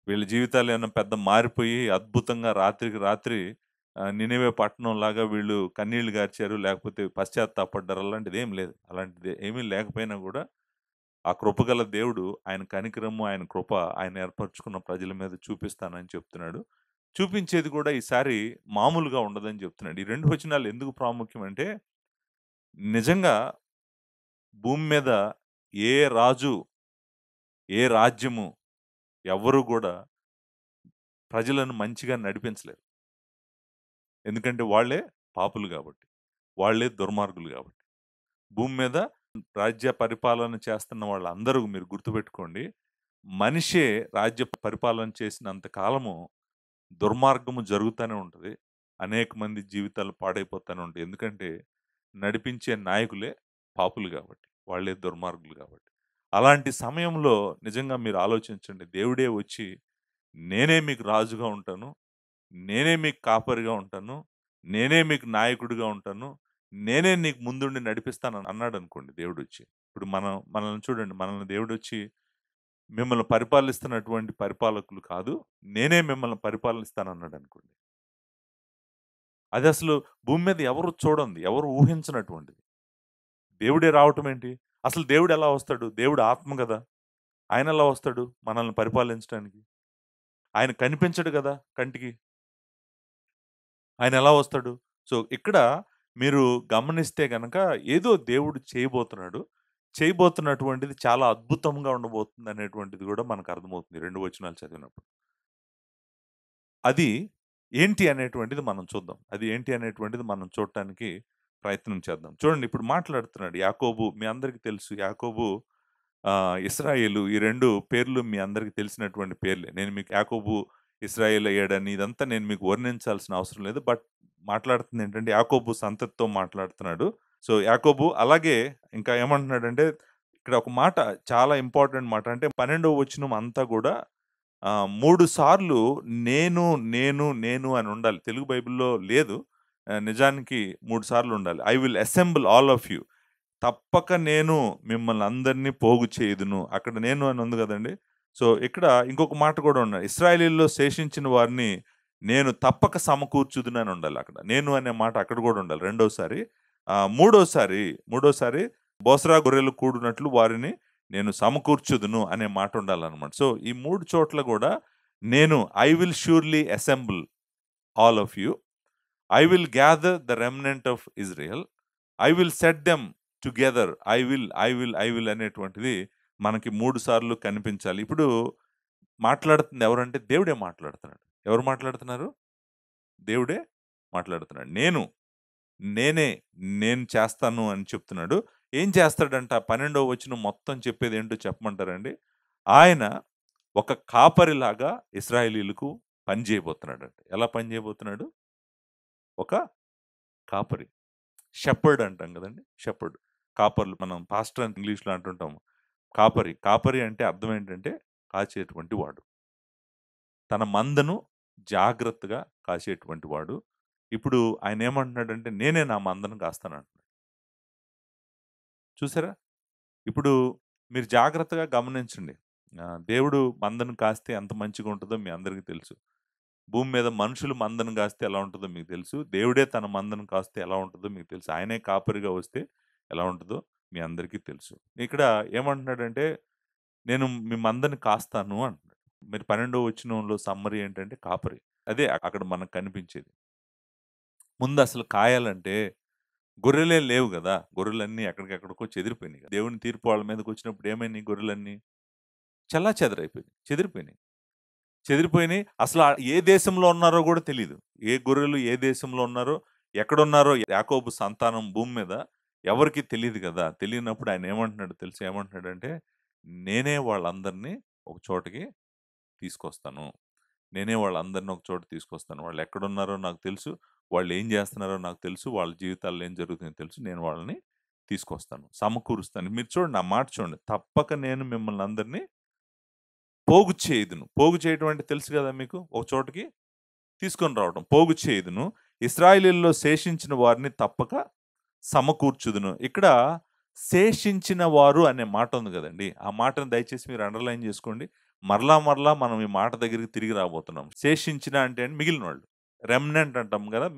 వీళ్ళ జీవితాలు ఏమన్నా పెద్ద మారిపోయి అద్భుతంగా రాత్రికి రాత్రి నినివే పట్టణంలాగా వీళ్ళు కన్నీళ్లు గార్చారు. లేకపోతే పశ్చాత్తాపడ్డారు. అలాంటిదేం లేదు. అలాంటిది ఏమీ లేకపోయినా గూడా ఆ కృపగల దేవుడు ఆయన కనికరము, ఆయన కృప ఆయన ఏర్పరచుకున్న ప్రజల మీద చూపిస్తానని చెప్తున్నాడు. చూపించేది కూడా ఈసారి మామూలుగా ఉండదని చెప్తున్నాడు. ఈ 2 వచనాలు ఎందుకు ప్రాముఖ్యం అంటే నిజంగా భూమి మీద ఏ రాజు, ఏ రాజ్యము ఎవ్వరు గూడా ప్రజలను మంచిగా నడిపించలేరు. ఎందుకంటే వాళ్ళే పాపులు గాబట్టి. వాళ్ళే దుర్మార్గులు గాబట్టి. భూమి మీద రాజ్య పరిపాలన చేస్తున్న వాళ్ళందరూ మీరు గుర్తుపెట్టుకోండి. మనిషే రాజ్య పరిపాలన చేసినంత కాలము దుర్మార్గము జరుగుతానే ఉంటది. అనేక మంది జీవితాలు పాడైపోతానే ఉంటాయి. ఎందుకంటే నడిపించే నాయకులే పాపులు గాబట్టి. వాళ్ళే దుర్మార్గులు గాబట్టి. అలాంటి సమయంలో నిజంగా మీరు ఆలోచించండి. దేవుడే వచ్చి నేనే మీకు రాజుగా ఉంటాను. నేనే మీకు కాపరిగా ఉంటాను. నేనే మీకు నాయకుడిగా ఉంటాను. నేనే నీకు ముందుండి నడిపిస్తాను అన్నాడనుకోండి దేవుడొచ్చి. ఇప్పుడు మనల్ని చూడండి. మనల్ని దేవుడొచ్చి మిమ్మల్ని పరిపాలిస్తున్నటువంటి పరిపాలకులు కాదు. నేనే మిమ్మల్ని పరిపాలిస్తానన్నాడనుకోండి. అదసలు భూమి మీద ఎవరు చూడంది. ఎవరు ఊహించనటువంటిది. దేవుడే రావటం ఏంటి? అసలు దేవుడెలా వస్తాడు? దేవుడు ఆత్మ గదా! ఆయనెలా వస్తాడు మనల్ని పరిపాలించటానికి? ఆయన కనిపించడు గదా కంటికి. ఆయనెలా వస్తాడు? సో, ఇక్కడ మీరు గమనిస్తే గనక ఏదో దేవుడు చేయబోతున్నటువంటిది చాలా అద్భుతంగా ఉండబోతుంది అనేటువంటిది కూడా మనకు అర్థమవుతుంది 2 వచనాలు చదివినప్పుడు. అది ఏంటి అనేటువంటిది మనం చూద్దాం. అది ఏంటి అనేటువంటిది మనం చూడటానికి ప్రయత్నం చేద్దాం. చూడండి ఇప్పుడు మాట్లాడుతున్నాడు యాకోబు. మీ అందరికీ తెలుసు యాకోబు, ఇశ్రాయేలు, ఈ 2 పేర్లు మీ అందరికి తెలిసినటువంటి పేర్లే. నేను మీకు యాకోబు, ఇశ్రాయేల్ అయ్యాడని ఇదంతా నేను మీకు వర్ణించాల్సిన అవసరం లేదు. బట్ మాట్లాడుతుంది ఏంటంటే యాకోబు సంతతితో మాట్లాడుతున్నాడు. సో, యాకోబు అలాగే ఇంకా ఏమంటున్నాడంటే ఇక్కడ ఒక మాట చాలా ఇంపార్టెంట్ మాట. అంటే 12వ వచనం అంతా గూడా 3 సార్లు నేను, నేను అని ఉండాలి. తెలుగు బైబిల్‌లో లేదు. నిజానికి 3 సార్లు ఉండాలి. I will assemble all of you. తప్పక నేను మిమ్మల్ని అందరినీ పోగు చేయుదును. అక్కడ నేను అని ఉంది గదండీ! సో, ఇక్కడ ఇంకొక మాట కూడా ఉన్నది. ఇశ్రాయేలీయుల్లో శేషించిన వారిని నేను తప్పక సమకూర్చుదును అని ఉండాలి అక్కడ. నేను అనే మాట అక్కడ కూడా ఉండాలి రెండోసారి. మూడోసారి బోస్రా గొర్రెలు కూడినట్లు వారిని నేను సమకూర్చుదును అనే మాట ఉండాలన్నమాట. సో, ఈ 3 చోట్ల కూడా నేను I will surely assemble all of you. I will gather the remnant of Israel. I will set them together. I will అనేటువంటిది మనకి 3 సార్లు కనిపించాలి. ఇప్పుడు మాట్లాడుతుంది ఎవరంటే దేవుడే మాట్లాడుతున్నాడు. ఎవరు మాట్లాడుతున్నారు? దేవుడే మాట్లాడుతున్నాడు. నేను చేస్తాను అని చెప్తున్నాడు. ఏం చేస్తాడంట? 12వ వచనం మొత్తం చెప్పేది ఏంటో చెప్పమంటారండి? ఆయన ఒక కాపరిలాగా ఇశ్రాయేలీయులకు పని చేయబోతున్నాడంట. ఎలా పని చేయబోతున్నాడు? ఒక కాపరి. షెపర్డ్ అంటాం కదండీ! షెపర్డ్. కాపర్లు మనం పాస్టర్ అని ఇంగ్లీష్‌లో అంటుంటాము. కాపరి. కాపరి అంటే అర్థం ఏంటంటే కాచేటువంటి వాడు. తన మందను జాగ్రత్తగా కాసేటువంటి వాడు. ఇప్పుడు ఆయన ఏమంటున్నాడంటే నేనే నా మందను కాస్తానంటున్నాడు. చూసారా? ఇప్పుడు మీరు జాగ్రత్తగా గమనించండి. దేవుడు మందను కాస్తే ఎంత మంచిగా ఉంటదో మీ అందరికీ తెలుసు. భూమి మీద మనుషులు మందను కాస్తే ఎలా ఉంటదో మీకు తెలుసు. దేవుడే తన మందను కాస్తే ఎలా ఉంటదో మీకు తెలుసు. ఆయనే కాపరిగా వస్తే ఎలా ఉంటదో మీ అందరికీ తెలుసు. ఇక్కడ ఏమంటున్నాడంటే, నేను మీ మందని కాస్తాను అంటున్నాడు. మీరు 12వ వచనంలో సమ్మరీ ఏంటంటే కాపరి. అదే అక్కడ మనకు కనిపించేది. ముందు అసలు కాయాలంటే గొర్రెలే లేవు గదా! గొర్రెలన్నీ ఎక్కడికెక్కడికో చెదిరిపోయినాయి. దేవుని తీర్పు వాళ్ళ మీదకొచ్చినప్పుడు ఏమైనాయి గొర్రెలన్నీ? చెదిరిపోయినాయి. చెదిరిపోయినాయి. అసల ఏ దేశంలో ఉన్నారో గూడా తెలీదు. ఏ గొర్రెలు ఏ దేశంలో ఉన్నారో, ఎక్కడున్నారో యాకోబు సంతానం భూమి మీద ఎవరికీ తెలీదు గదా! తెలియనప్పుడు ఆయన ఏమంటున్నాడో తెలుసా? ఏమంటున్నాడంటే, నేనే వాళ్ళందరినీ ఒక చోటకి తీసుకొస్తాను. నేనే వాళ్ళందరిని ఒక చోట తీసుకొస్తాను. వాళ్ళెక్కడున్నారో నాకు తెలుసు. వాళ్ళేం జేస్తున్నారో నాకు తెలుసు. వాళ్ళ జీవితాల్లో ఏం జరుగుతుందో తెలుసు. నేను వాళ్ళని తీసుకొస్తాను. సమకూరుస్తాను. మీరు చూడండి, ఆ మాట చూడండి. తప్పక నేను మిమ్మల్ని అందరిని పోగు చేయుదును. పోగు చేయడం అంటే తెలుసు గదా మీకు? ఒక చోటకి తీసుకొని రావడం. పోగు చేయుదును. ఇశ్రాయేలీయుల్లో శేషించిన వారిని తప్పక సమకూర్చుదును. ఇక్కడ శేషించిన వారు అనే మాట ఉంది గదండీ! ఆ మాటను దయచేసి మీరు అండర్‌లైన్ జేసుకోండి. మరలా మనం ఈ మాట దగ్గరికి తిరిగి రాబోతున్నాం. శేషించిన అంటే మిగిలినోళ్ళు. రెమినెంట్ అంటాం గదా!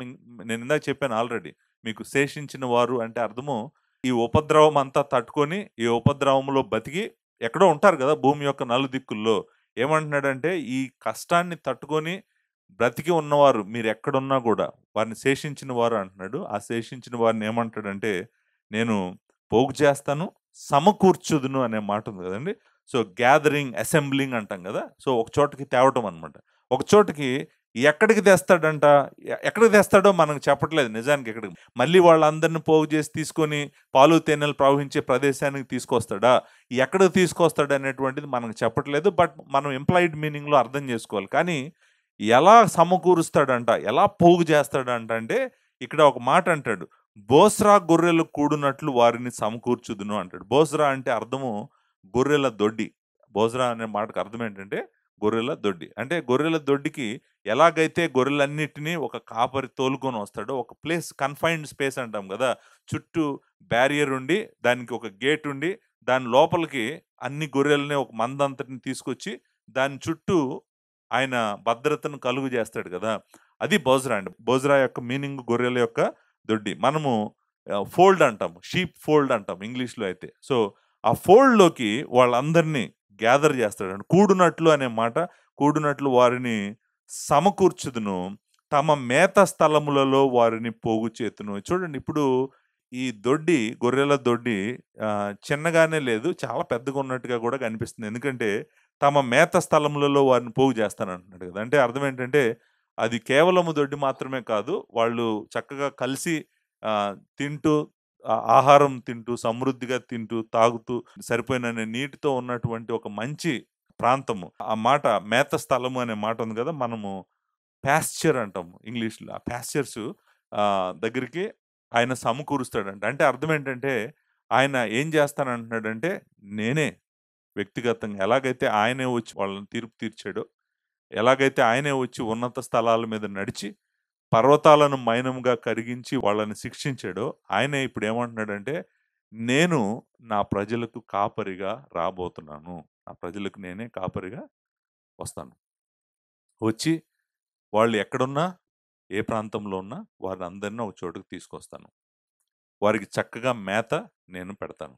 నేను ఇందాక చెప్పాను ఆల్రెడీ. మీకు శేషించిన వారు అంటే అర్థము ఈ ఉపద్రవం అంతా తట్టుకొని, ఈ ఉపద్రవంలో బతికి ఎక్కడో ఉంటారు గదా! భూమి యొక్క నలుదిక్కుల్లో. ఏమంటున్నాడంటే, ఈ కష్టాన్ని తట్టుకొని బ్రతికి ఉన్నవారు మీరెక్కడున్నా గూడా వారిని శేషించిన వారు అంటున్నాడు. ఆ శేషించిన వారిని ఏమంటాడంటే, నేను పోగు చేస్తాను, సమకూర్చుదును అనే మాట ఉంది గదండీ! సో, గ్యాదరింగ్, అసెంబ్లింగ్ అంటాం గదా! సో, ఒక చోటకి తేవటం అనమాట. ఒక చోటకి ఎక్కడికి తెస్తాడంట? ఎక్కడికి తెస్తాడో మనకు చెప్పట్లేదు నిజానికి ఎక్కడికి. మళ్ళీ వాళ్ళందరిని పోగు చేసి తీసుకొని పాలు, తేనెలు ప్రవహించే ప్రదేశానికి తీసుకొస్తాడా? ఎక్కడికి తీసుకొస్తాడనేటువంటిది మనకు చెప్పట్లేదు. బట్ మనం ఇంప్లాయిడ్ మీనింగ్‌లో అర్థం జేసుకోవాలి. కానీ ఎలా సమకూరుస్తాడంట? ఎలా పోగు చేస్తాడంట అంటే, ఇక్కడ ఒక మాట అంటాడు. బోస్రా గొర్రెలు కూడునట్లు వారిని సమకూర్చుదును అంటాడు. బోస్రా అంటే అర్థము గొర్రెల దొడ్డి. బోజ్రా అనే మాటకు అర్థం ఏంటంటే గొర్రెల దొడ్డి. అంటే గొర్రెల దొడ్డికి ఎలాగైతే గొర్రెలన్నిటిని ఒక కాపరి తోలుకొని వస్తాడో, ఒక ప్లేస్, కన్ఫైన్డ్ స్పేస్ అంటాం గదా! చుట్టూ బ్యారియర్ ఉండి, దానికి ఒక గేట్ ఉండి, దాని లోపలికి అన్ని గొర్రెలని ఒక మందంతటిని తీసుకొచ్చి, దాని చుట్టూ ఆయన భద్రతను కలుగు చేస్తాడు గదా! అది బోజ్రా అండి. బోజ్రా యొక్క మీనింగ్ గొర్రెల యొక్క దొడ్డి. మనము ఫోల్డ్ అంటాం. షీప్ ఫోల్డ్ అంటాం ఇంగ్లీష్‌లో అయితే. సో, ఆ ఫోల్డ్‌లోకి వాళ్ళందరినీ గ్యాదర్ చేస్తాడండి. కూడునట్లు అనే మాట, కూడునట్లు వారిని సమకూర్చుదును. తమ మేత స్థలములలో వారిని పోగు చేతును. చూడండి ఇప్పుడు ఈ దొడ్డి, గొర్రెల దొడ్డి చిన్నగానే లేదు. చాలా పెద్దగా ఉన్నట్టుగా కూడా కనిపిస్తుంది. ఎందుకంటే తమ మేత స్థలములలో వారిని పోగు చేస్తానంటున్నాడు కదా! అంటే అర్థం ఏంటంటే అది కేవలము దొడ్డి మాత్రమే కాదు. వాళ్ళు చక్కగా కలిసి తింటూ ఆహారం తింటూ, సమృద్ధిగా తింటూ, తాగుతూ సరిపోయినన్ని నీటితో ఉన్నటువంటి ఒక మంచి ప్రాంతము. ఆ మాట మేత స్థలము అనే మాట ఉంది కదా! మనము పాస్చర్ అంటాము ఇంగ్లీష్‌లో. ఆ పాస్చర్స్ దగ్గరికి ఆయన సమకూరుస్తాడంట. అంటే అర్థం ఏంటంటే, ఆయన ఏం చేస్తానంటున్నాడంటే, నేనే వ్యక్తిగతంగా ఎలాగైతే ఆయనే వచ్చి వాళ్ళని తీర్పు తీర్చాడో, ఎలాగైతే ఆయనే వచ్చి ఉన్నత స్థలాల మీద నడిచి, పర్వతాలను మైనంగా కరిగించి వాళ్ళని శిక్షించాడో, ఆయనే ఇప్పుడు ఏమంటున్నాడంటే, నేను నా ప్రజలకు కాపరిగా రాబోతున్నాను. నా ప్రజలకు నేనే కాపరిగా వస్తాను. వచ్చి వాళ్ళు ఎక్కడున్నా, ఏ ప్రాంతంలో ఉన్నా వారినందరిని ఒక చోటుకి తీసుకొస్తాను. వారికి చక్కగా మేత నేను పెడతాను.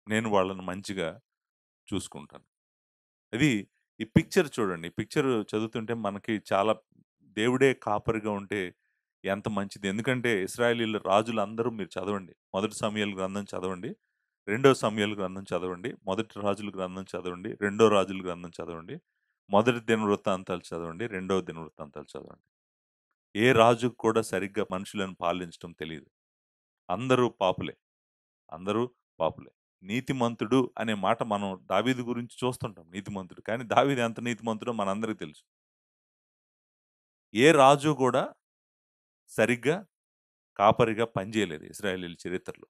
నేను వాళ్ళని మంచిగా చూసుకుంటాను. ఇది ఈ పిక్చర్ చూడండి. ఈ పిక్చర్ చదువుతుంటే మనకి చాలా దేవుడే కాపరిగా ఉంటే ఎంత మంచిది. ఎందుకంటే ఇశ్రాయేలీయుల రాజులందరూ మీరు చదవండి. మొదటి సమూయేలు గ్రంథం చదవండి. రెండో సమూయేలు గ్రంథం చదవండి. మొదటి రాజుల గ్రంథం చదవండి. రెండో రాజుల గ్రంథం చదవండి. మొదటి దినవృత్తాంతాలు చదవండి. రెండవ దినవృత్తాంతాలు చదవండి. ఏ రాజుకు కూడా సరిగ్గా మనుషులను పాలించడం తెలీదు. అందరూ పాపులే. అందరూ పాపులే. నీతిమంతుడు అనే మాట మనం దావీదు గురించి చూస్తుంటాం నీతిమంతుడు. కానీ దావీదు ఎంత నీతిమంతుడో మనందరికి తెలుసు. ఏ రాజు కూడా సరిగ్గా కాపరిగా పనిచేయలేదు ఇశ్రాయేలీయుల చరిత్రలో.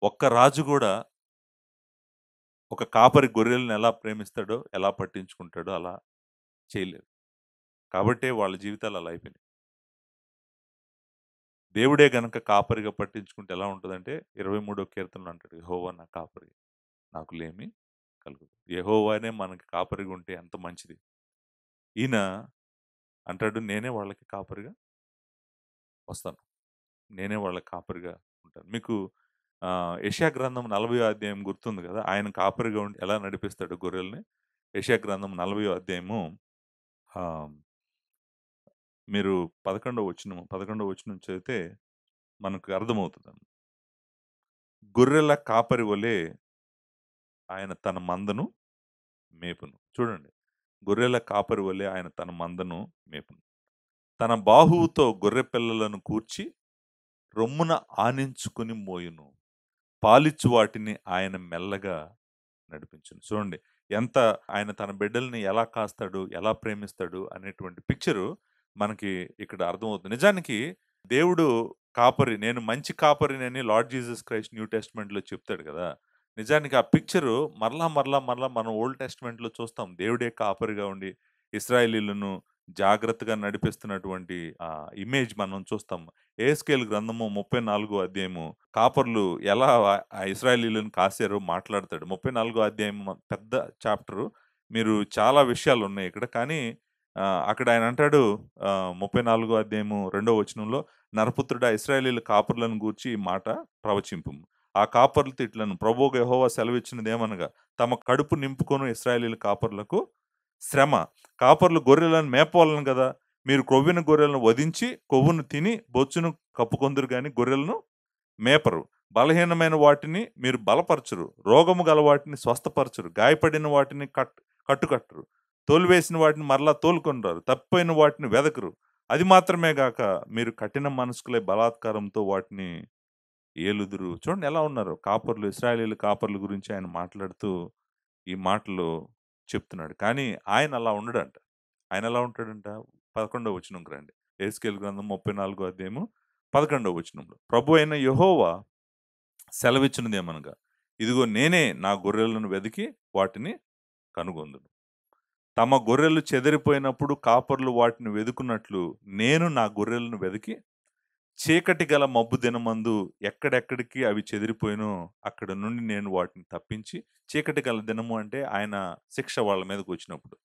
ఒక్క రాజు కూడా ఒక కాపరి గొర్రెలను ఎలా ప్రేమిస్తాడో, ఎలా పట్టించుకుంటాడో అలా చేయలేదు. కాబట్టే వాళ్ళ జీవితాలు అలా అయిపోయినాయి. దేవుడే గనక కాపరిగా పట్టించుకుంటే ఎలా ఉంటదంటే 23వ కీర్తనలో అంటాడు, యెహోవా నా కాపరి. నాకు లేమి కలుగదు. యెహోవానే మనకి కాపరిగా ఉంటే ఎంత మంచిది. ఈయన అంటాడు నేనే వాళ్ళకి కాపరిగా వస్తాను. నేనే వాళ్ళకి కాపరిగా ఉంటాను. మీకు యెషయా గ్రంథం 40వ అధ్యాయం గుర్తుంది గదా! ఆయన కాపరిగా ఉండి ఎలా నడిపిస్తాడు గొర్రెల్ని. యెషయా గ్రంథం 40వ అధ్యాయము ఆహ్, మీరు 11వ వచనం చదివితే మనకు అర్థమవుతదండి. గొర్రెల కాపరి వలె ఆయన తన మందను మేపును. చూడండి. గొర్రెల కాపరి వలె ఆయన తన మందను మేపును. తన బాహువుతో గొర్రె పిల్లలను కూర్చి రొమ్మున ఆనించుకుని మోయును. పాలిచ్చు వాటిని ఆయన మెల్లగా నడిపించును. చూడండి. ఎంత ఆయన తన బిడ్డల్ని ఎలా కాస్తాడు, ఎలా ప్రేమిస్తాడు అనేటువంటి పిక్చరు మనకి ఇక్కడ అర్థమవుతుంది. నిజానికి దేవుడు కాపరి, నేను మంచి కాపరినని లార్డ్ జీసస్ క్రైస్ట్ న్యూ టెస్ట్‌మెంట్‌లో చెప్తాడు గదా! నిజానికి ఆ పిక్చరు మరలా మనం ఓల్డ్ టెస్ట్‌మెంట్‌లో చూస్తాం. దేవుడే కాపరిగా ఉండి ఇశ్రాయేలీయులను జాగ్రత్తగా నడిపిస్తున్నటువంటి ఇమేజ్ మనం చూస్తాం. యెహెజ్కేలు గ్రంథము 34 అధ్యాయము కాపర్లు ఎలా ఆ ఇశ్రాయేలీయులను కాసారో మాట్లాడతాడు. 34 అధ్యాయం పెద్ద చాప్టరు. మీరు చాలా విషయాలున్నాయి ఇక్కడ. కానీ అక్కడ ఆయన అంటాడు 34 అధ్యాయము 2వ వచనంలో, "నరపుత్రుడా ఇశ్రాయేలీయుల కాపరులను గూర్చి ఈ మాట ప్రవచింపుము. ఆ కాపరులతో ఇట్లను ప్రభువగు యెహోవా సెలవిచ్చినదేమనగా, తమ కడుపు నింపుకొను ఇశ్రాయేలీయుల కాపరులకు శ్రమ. కాపరులు గొర్రెలను మేపవలెను గదా! మీరు క్రొవ్విన గొర్రెలను వధించి, కొవ్వును తిని, బొచ్చును కప్పుకొందురు గాని గొర్రెలను మేపరు. బలహీనమైన వాటిని మీరు బలపరచరు. రోగము గల వాటిని స్వస్థపరచరు. గాయపడిన వాటిని కట్టుకట్టరు. తోలివేసిన వాటిని మరలా తోలుకొనరారు. తప్పిపోయిన వాటిని వెదకరు. అది మాత్రమే గాక మీరు కఠిన మనస్కులై బలాత్కారంతో వాటిని ఏలుదురు. చూడండి ఎలా ఉన్నారు కాపర్లు, ఇశ్రాయేలీయుల కాపర్ల గురించి ఆయన మాట్లాడుతూ ఈ మాటలు చెప్తున్నాడు. కానీ ఆయన అలా ఉండడంట. ఆయన ఎలా ఉంటాడంట? 11వ వచనంకి రండి. యెహెజ్కేలు గ్రంథం 34 అధ్యాయము 11వ వచనంలో. ప్రభువైన యెహోవా సెలవిచ్చినదేమనగా, ఇదిగో నేనే నా గొర్రెలను వెదికి వాటిని కనుగొందును. తమ గొర్రెలు చెదిరిపోయినప్పుడు కాపరులు వాటిని వెదుకున్నట్లు నేను నా గొర్రెలను వెదికి చీకటి గల మబ్బు దినమందు ఎక్కడెక్కడికి అవి చెదిరిపోయినో అక్కడ నుండి నేను వాటిని తప్పించి, చీకటి గల దినము అంటే ఆయన శిక్ష వాళ్ళ మీదకొచ్చినప్పుడు.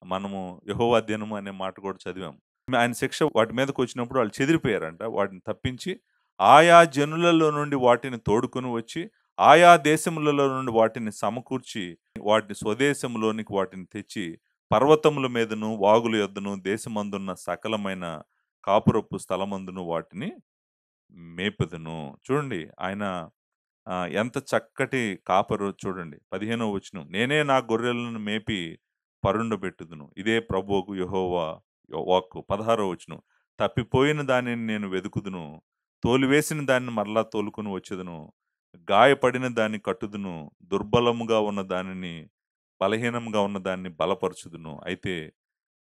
మనము యెహోవా దినము అనే మాట కూడా చదివాము. ఆయన శిక్ష వాటి మీదకొచ్చినప్పుడు వాళ్ళు చెదిరిపోయారంట. వాటిని తప్పించి, ఆయా జనులలో నుండి వాటిని తోడుకొని వచ్చి, ఆయా దేశములలో నుండి వాటిని సమకూర్చి, వాటిని స్వదేశంలోనికి వాటిని తెచ్చి, పర్వతముల మీదను, వాగుల యొద్దను, దేశమందున్న సకలమైన కాపురపు స్థలమందును వాటిని మేపెదను. చూడండి ఆయన ఎంత చక్కటి కాపరో చూడండి. 15వ వచనం. నేనే నా గొర్రెలను మేపి పరుండబెట్టుదును. ఇదే ప్రభువగు యెహోవా వాక్కు. 16వ వచనం. తప్పిపోయిన దానిని నేను వెదుకుదును. తోలివేసిన దానిని మరలా తోలుకొని వచ్చెదను. గాయపడిన దాన్ని కట్టుదును. దుర్బలముగా ఉన్న దానిని, బలహీనంగా ఉన్న దాన్ని బలపరచుదును. అయితే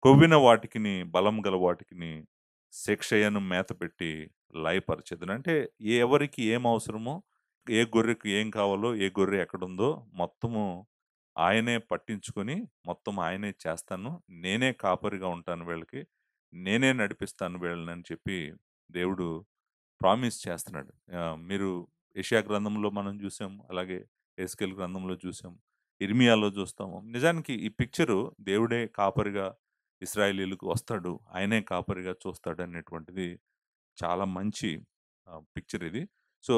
కొవ్విన వాటికిని, బలం గల వాటికిని శిక్షయను మేతపెట్టి లయపరచెదను. అంటే ఎవరికి ఏం అవసరమో, ఏ గొర్రెకి ఏం కావాలో, ఏ గొర్రె ఎక్కడుందో మొత్తము ఆయనే పట్టించుకొని, మొత్తం ఆయనే చేస్తాను. నేనే కాపరిగా ఉంటాను వీళ్ళకి. నేనే నడిపిస్తాను వీళ్ళనని చెప్పి దేవుడు ప్రామిస్ చేస్తున్నాడు. మీరు యెషయా గ్రంథంలో మనం చూసాం. అలాగే యెహెజ్కేలు గ్రంథంలో చూసాం. ఇర్మియాలో చూస్తాము. నిజానికి ఈ పిక్చరు దేవుడే కాపరిగా ఇశ్రాయేలీయులకు వస్తాడు. ఆయనే కాపరిగా చూస్తాడనేటువంటిది చాలా మంచి పిక్చర్ ఇది. సో,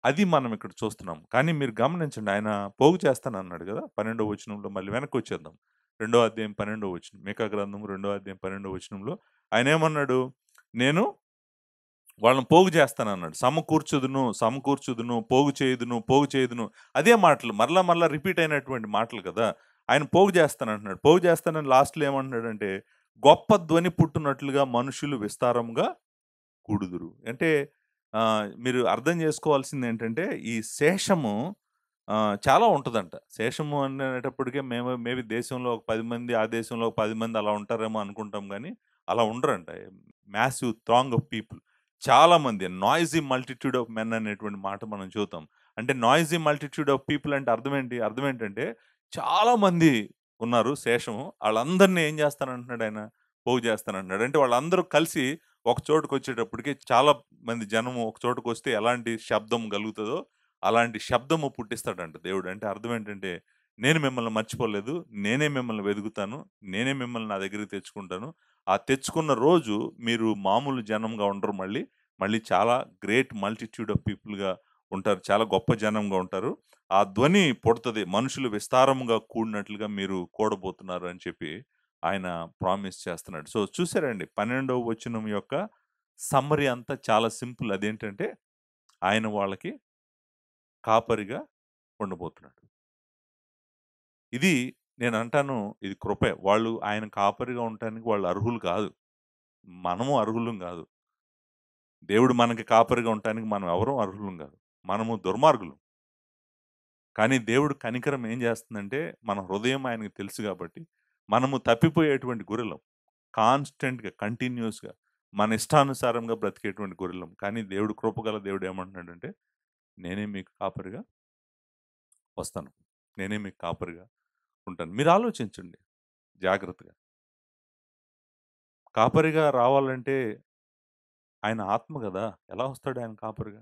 అది మనం ఇక్కడ చూస్తున్నాం. కానీ మీరు గమనించండి ఆయన పోగు చేస్తానన్నాడు గదా! 12వ వచనంలో మళ్ళీ వెనక్కొచ్చేద్దాం. రెండో అధ్యాయం 12వ వచనం. మీకా గ్రంథం రెండో అధ్యాయం 12వ వచనంలో ఆయనేమన్నాడు? నేను వాళ్ళని పోగు చేస్తానన్నాడు. సమకూర్చుదును, సమకూర్చుదును, పోగు చేయుదును, పోగు చేయుదును. అదే మాటలు మరలా మరలా రిపీట్ అయినటువంటి మాటలు కదా! ఆయన పోగు చేస్తానంటున్నాడు. పోగు చేస్తానని లాస్ట్‌లో ఏమంటున్నాడంటే, గొప్ప ధ్వని పుట్టునట్లుగా మనుషులు విస్తారంగా కూడుదురు. అంటే మీరు అర్థం చేసుకోవాల్సిందేంటంటే, ఈ శేషము చాలా ఉంటదంట. శేషము అనేటప్పటికే మేబీ దేశంలో ఒక 10 మంది, ఆ దేశంలో ఒక 10 మంది అలా ఉంటారేమో అనుకుంటాం గానీ, అలా ఉండరంట. Massive throng of people. చాలా మంది నాయిసీ మల్టిట్యూడ్ ఆఫ్ మెన్ అనేటువంటి మాట మనం చెబుతాం. అంటే నాయిసీ మల్టిట్యూడ్ ఆఫ్ పీపుల్ అంటే అర్థం ఏంటి? అర్థం ఏంటంటే, చాలా మంది ఉన్నారు శేషము. ఆళ్ళందరిని ఏం చేస్తానంటున్నాడు ఆయన? పోగు చేస్తానంటున్నాడు. అంటే వాళ్ళందరూ కలిసి ఒక చోటుకొచ్చేటప్పటికి చాలా మంది జనము ఒక చోటుకొస్తే ఎలాంటి శబ్దం గలుగుతదో, అలాంటి శబ్దము పుట్టిస్తాడంట దేవుడు. అంటే అర్థం ఏంటంటే, నేను మిమ్మల్ని మర్చిపోలేదు. నేనే మిమ్మల్ని వెదుకుతాను. నేనే మిమ్మల్ని నా దగ్గరికి తెచ్చుకుంటాను. ఆ తెచ్చుకున్న రోజు మీరు మామూలు జనంగా ఉండరు మళ్ళీ. మళ్ళీ చాలా గ్రేట్ మల్టిట్యూడ్ ఆఫ్ పీపుల్‌గా ఉంటారు. చాలా గొప్ప జనంగా ఉంటారు. ఆ ధ్వని పుడతది. మనుషులు విస్తారముగా కూడినట్లుగా మీరు కూడబోతున్నారు అని చెప్పి ఆయన ప్రామిస్ చేస్తున్నాడు. సో, చూసారండి 12వ వచనం యొక్క సమ్మరీ అంతా చాలా సింపుల్. అదేంటంటే, ఆయన వాళ్ళకి కాపరిగా ఉండబోతున్నాడు. ఇది నేనంటాను ఇది కృపే. వాళ్ళు ఆయన కాపరిగా ఉండటానికి వాళ్ళు అర్హులు కాదు. మనము అర్హులం గాదు. దేవుడు మనకి కాపరిగా ఉండటానికి మనం ఎవరం అర్హులం గాదు. మనము దుర్మార్గులం. కానీ దేవుడు కనికరం ఏం జేస్తుందంటే, మన హృదయం ఆయనకి తెలుసు గాబట్టి, మనము తప్పిపోయేటువంటి గొర్రెలం. కాన్స్టెంట్‌గా, కంటిన్యూయస్‌గా మన ఇష్టానుసారంగా బ్రతికేటువంటి గొర్రెలం. కానీ దేవుడు కృపగల దేవుడు ఏమంటున్నాడంటే, నేనే మీకు కాపరిగా వస్తాను. నేనే మీకు కాపరిగా ఉంటాను. మీరు ఆలోచించండి జాగ్రత్తగా. కాపరిగా రావాలంటే ఆయన ఆత్మ గదా! ఎలా వస్తాడు ఆయన కాపరిగా?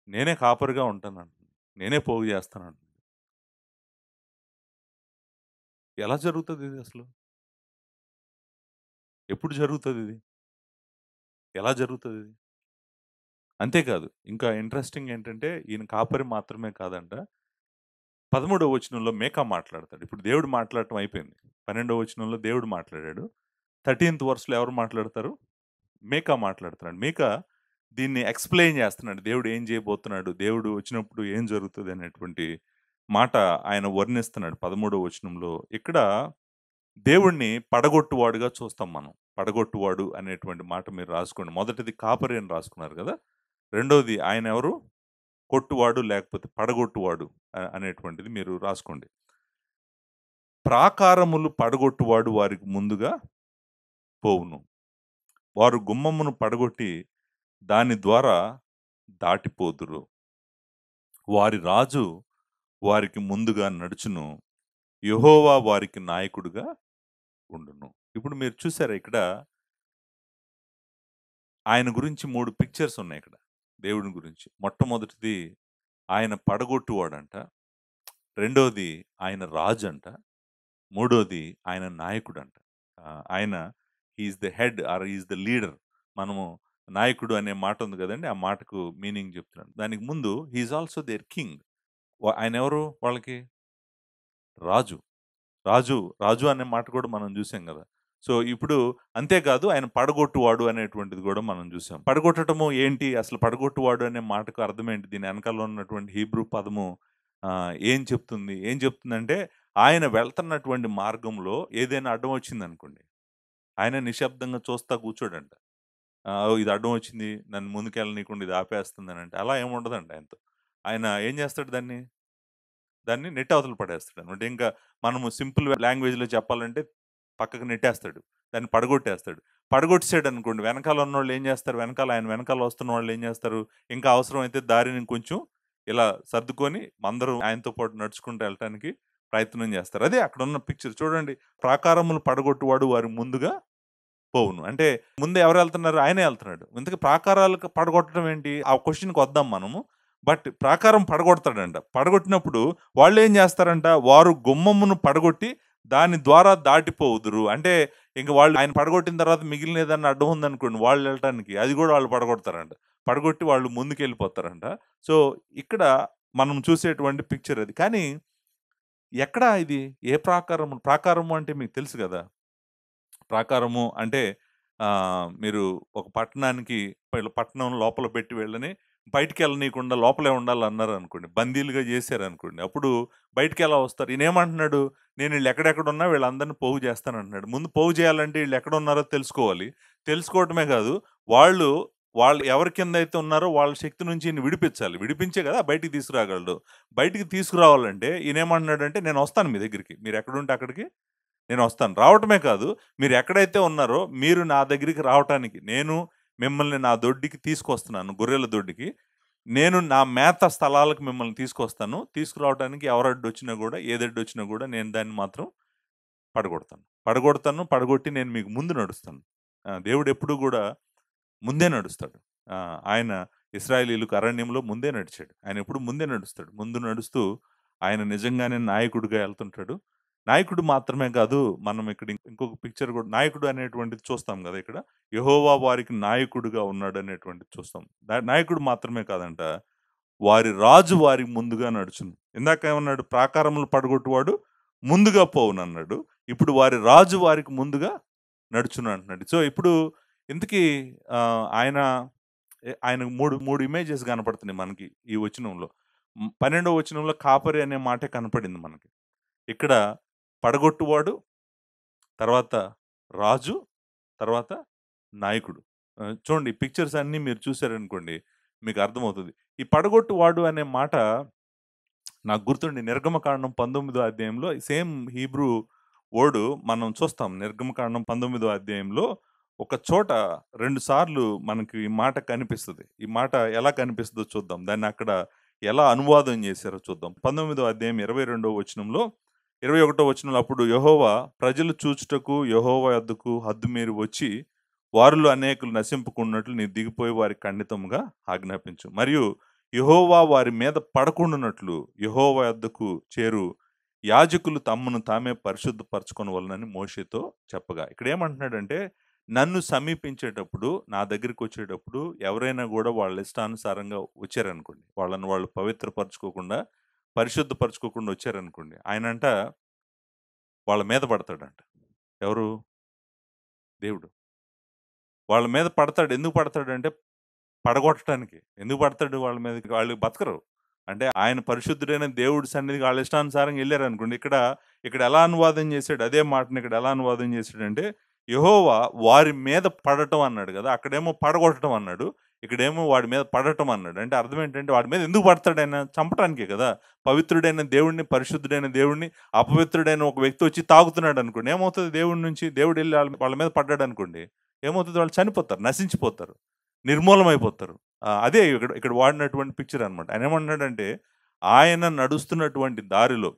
నేనే కాపరిగా ఉంటానంటున్నాడు. నేనే పోగు జేస్తానంటున్నాడు. ఎలా జరుగుతదిది అసలు? ఎప్పుడు జరుగుతదిది? ఎలా జరుగుతదిది? అంతేకాదు. ఇంకా ఇంట్రెస్టింగ్ ఏంటంటే, ఈయన కాపరి మాత్రమే కాదంట. 13వ వచనంలో మీకా మాట్లాడతాడు. ఇప్పుడు దేవుడు మాట్లాడటం అయిపోయింది. 12వ వచనంలో దేవుడు మాట్లాడాడు. 13థ్ వర్స్‌లో ఎవరు మాట్లాడతారు? మీకా మాట్లాడుతున్నాడు. మీకా దీన్ని ఎక్స్‌ప్లెయిన్ చేస్తున్నాడు. దేవుడు ఏం చేయబోతున్నాడు? దేవుడు వచ్చినప్పుడు ఏం జరుగుతది అనేటువంటి మాట ఆయన వర్ణిస్తున్నాడు 13వ వచనంలో. ఇక్కడ దేవుడిని పడగొట్టువాడుగా చూస్తాం మనం. పడగొట్టువాడు అనేటువంటి మాట మీరు రాసుకోండి. మొదటిది కాపరి అని రాసుకున్నారు గదా! రెండోది ఆయనెవరు? కొట్టువాడు లేకపోతే పడగొట్టువాడు అనేటువంటిది మీరు రాసుకోండి. ప్రాకారములు పడగొట్టువాడు వారికి ముందుగా పోవును. వారు గుమ్మమును పడగొట్టి దాని ద్వారా దాటిపోదురు. వారి రాజు వారికి ముందుగా నడుచును. యెహోవా వారికి నాయకుడుగా ఉండును. ఇప్పుడు మీరు చూసారా ఇక్కడ ఆయన గురించి 3 పిక్చర్స్ ఉన్నాయిక్కడ. దేవుడిని గురించి. మొట్టమొదటిది ఆయన పడగొట్టువాడంట. రెండోది ఆయన రాజంట. మూడోది ఆయన నాయకుడంట. ఆయన he is the head or he is the leader. మనము నాయకుడు అనే మాట ఉంది గదండీ! ఆ మాటకు మీనింగ్ జెప్తున్నాను. దానికి ముందు he is also their king. ఆయనెవరు వాళ్ళకి? రాజు. రాజు, రాజు అనే మాట కూడా మనం చూసాం కదా! సో, ఇప్పుడు అంతేకాదు ఆయన పడగొట్టువాడు అనేటువంటిది కూడా మనం చూసాం. పడగొట్టటము ఏంటి? అసలు పడగొట్టువాడు అనే మాటకు అర్థం ఏంటి? దీని వెనకాల ఉన్నటువంటి హీబ్రూ పదము ఏం చెప్తుంది? ఏం చెప్తుందంటే, ఆయన వెళ్తున్నటువంటి మార్గంలో ఏదైనా అడ్డం వచ్చిందనుకోండి, ఆయన నిశ్శబ్దంగా చూస్తా కూర్చోడంట. ఓహ్! ఇది అడ్డం వచ్చింది. నన్ను ముందుకెళ్ళనీయకుండా ఇది ఆపేస్తుందనంటే, అలా ఏమి ఉండదంట ఆయనతో. ఆయన ఏం చేస్తాడు దాన్ని? దాన్ని నెట్టి అవతల పడేస్తాడనమాట. ఇంకా మనము సింపుల్ లాంగ్వేజ్‌లో చెప్పాలంటే పక్కకు నెట్టేస్తాడు. దాన్ని పడగొట్టేస్తాడు. పడగొట్టేసాడనుకోండి వెనకాల ఉన్నోళ్ళు ఏం చేస్తారు? ఆయన వెనకాల వస్తున్న వాళ్ళు ఏం చేస్తారు? ఇంకా అవసరమైతే దారిని కొంచెం ఇలా సర్దుకొని అందరూ ఆయనతో పాటు నడుచుకుంటూ ఎళ్ళటానికి ప్రయత్నం చేస్తారు. అదే అక్కడున్న పిక్చర్ చూడండి. ప్రాకారములు పడగొట్టువాడు వారి ముందుగా పోవును. అంటే ముందు ఎవరెళ్తున్నారు? ఆయనే ఎళ్తున్నాడు. ఇంతకీ ప్రాకారాలకు పడగొట్టడం ఏంటి? ఆ క్వెషన్‌కి వద్దాం మనము. బట్ ప్రాకారం పడగొడతాడంట. పడగొట్టినప్పుడు వాళ్ళేం జేస్తారంట, వారు గుమ్మమును పడగొట్టి దాని ద్వారా దాటిపోవుదురు. అంటే ఇంక వాళ్ళు ఆయన పడగొట్టిన తర్వాత మిగిలిన ఏదన్నా అడ్డం ఉందనుకోండి వాళ్ళెళ్ళటానికి, అది గూడా వాళ్ళు పడగొడతారంట. పడగొట్టి వాళ్ళు ముందుకెళ్ళిపోతారంట. సో, ఇక్కడ మనం చూసేటువంటి పిక్చర్ అది. కానీ ఎక్కడ ఇది? ఏ ప్రాకారము? ప్రాకారము అంటే మీకు తెలుసు గదా! ప్రాకారము అంటే మీరు ఒక పట్టణానికి పట్టణం లోపల పెట్టి వీళ్ళని బయటికెళ్ళనీయకుండా లోపలే ఉండాలన్నారనుకోండి. బందీలుగా జేశారనుకోండి. అప్పుడు బయటికెలా వస్తారు? ఈయనేమంటున్నాడు? నేను ఈళ్ళెక్కడెక్కడున్నా వీళ్ళందరిని పోగు జేస్తానంటున్నాడు. ముందు పోగు జేయాలంటే ఈళ్ళెక్కడున్నారో తెలుసుకోవాలి. తెలుసుకోవటమే గాదు, వాళ్ళు వాళ్ళు ఎవరి కిందైతే ఉన్నారో వాళ్ళ శక్తి నుంచి ఈయన్ని విడిపించాలి. విడిపించే గదా బయటికి తీసుకురాగలడు. బయటికి తీసుకురావాలంటే ఈయనేమంటున్నాడంటే, "నేనొస్తాను మీ దగ్గరికి. మీరెక్కడుంటే అక్కడికి నేనొస్తాను. రావటమే కాదు, మీరెక్కడైతే ఉన్నారో, మీరు నా దగ్గరికి రావటానికి, నేను మిమ్మల్ని నా దొడ్డికి తీసుకొస్తున్నాను, గొర్రెల దొడ్డికి. నేను నా మేత స్థలాలకు మిమ్మల్ని తీసుకొస్తాను. తీసుకురావటానికి ఎవరడ్డొచ్చినా గూడా, ఏదడ్డొచ్చినా గూడా నేను దాన్ని మాత్రం పడగొట్టి నేను మీకు ముందు నడుస్తాను. దేవుడెప్పుడూ గూడా ముందే నడుస్తాడు. ఆయన ఇశ్రాయేలీయులకు అరణ్యంలో ముందే నడిచాడు. ఆయనెప్పుడు ముందే నడుస్తాడు. ముందు నడుస్తూ ఆయన నిజంగానే నాయకుడిగా ఎళ్తుంటాడు. నాయకుడు మాత్రమే కాదు, మనం ఇక్కడ ఇంకొక పిక్చర్ కూడా నాయకుడు అనేటువంటిది చూస్తాం గదా! ఇక్కడ. యెహోవా వారికి నాయకుడుగా ఉన్నాడనేటువంటిది చూస్తాం. నాయకుడు మాత్రమే కాదంట, వారి రాజు వారికి ముందుగా నడుచును. ఇందాక ఏమన్నాడు? ప్రాకారములు పడగొట్టువాడు ముందుగా పోవునన్నాడు. ఇప్పుడు వారి రాజు వారికి ముందుగా నడుచును అంటున్నాడు. సో, ఇప్పుడు ఇంతకీ ఆయన ఆయనకు 3 ఇమేజెస్ కనపడుతున్నాయి మనకి ఈ వచనంలో. 12వ వచనంలో కాపరి అనే మాటే కనపడింది మనకి. ఇక్కడ పడగొట్టువాడు, తర్వాత రాజు, తర్వాత నాయకుడు. చూడండి ఈ పిక్చర్స్ అన్నీ మీరు చూసారనుకోండి మీకు అర్థమవుతది. ఈ పడగొట్టువాడు అనే మాట నాకు గుర్తుండి నిర్గమకాండం 19వ అధ్యాయంలో సేమ్ హీబ్రూ వర్డ్ మనం చూస్తాం. నిర్గమకాండం 19వ అధ్యాయంలో ఒక చోట 2 సార్లు మనకి ఈ మాట కనిపిస్తది. ఈ మాట ఎలా కనిపిస్తదో చూద్దాం. దాన్ని అక్కడ ఎలా అనువాదం చేశారో చూద్దాం. 19వ అధ్యాయం 22వ వచనంలో 21వ వచనంలో అప్పుడు యెహోవా ప్రజలు చూచుటకు యెహోవా యొద్దకు హద్దు మీరి వచ్చి వారిలో అనేకులు నశింపకున్నట్లు నీ దిగిపోయి వారికి ఖండితముగా ఆజ్ఞాపించు. మరియు యెహోవా వారి మీద పడకుండునట్లు యెహోవా యొద్దకు చేరు యాజకులు తమను తామే పరిశుద్ధపరచుకొనవలెనని మోషేతో చెప్పగా. ఇక్కడ ఏమంటున్నాడంటే, నన్ను సమీపించేటప్పుడు, నా దగ్గరికొచ్చేటప్పుడు ఎవరైనా గూడా వాళ్ళ ఇష్టానుసారంగా వచ్చారనుకోండి, వాళ్ళని వాళ్ళు పవిత్రపరచుకోకుండా, పరిశుద్ధపరచుకోకుండా వచ్చారనుకోండి, ఆయనంట వాళ్ళ మీద పడతాడంట. ఎవరు? దేవుడు. వాళ్ళ మీద పడతాడు. ఎందుకు పడతాడంటే పడగొట్టడానికి. ఎందుకు పడతాడు వాళ్ళ మీదకి? వాళ్ళు బతకరు. అంటే ఆయన పరిశుద్ధుడైన దేవుడి సన్నిధికి వాళ్ళ ఇష్టానుసారంగా ఎళ్లారనుకోండి. ఇక్కడ ఎలా అనువాదం చేసాడు? అదే మాటని ఇక్కడ ఎలా అనువాదం చేసాడంటే, యెహోవా వారి మీద పడటం అన్నాడు గదా! అక్కడేమో పడగొట్టడం అన్నాడు. ఇక్కడేమో వాడి మీద పడటం అన్నాడు. అంటే అర్థం ఏంటంటే వాడి మీద ఎందుకు పడతాడాయన? చంపటానికే గదా! పవిత్రుడైన దేవుడిని, పరిశుద్ధుడైన దేవుడిని, అపవిత్రుడైన ఒక వ్యక్తి వచ్చి తాకుతున్నాడనుకోండి. ఏమవుతది దేవుడి నుంచి? దేవుడెళ్లి వాళ్ళ మీద పడ్డాడనుకోండి. ఏమవుతది? వాళ్ళు చనిపోతారు. నశించిపోతారు. నిర్మూలమైపోతారు. అదే ఇక్కడ ఇక్కడ వాడినటువంటి పిక్చర్ అనమాట. ఆయనేమన్నాడంటే, ఆయన నడుస్తున్నటువంటి దారిలో,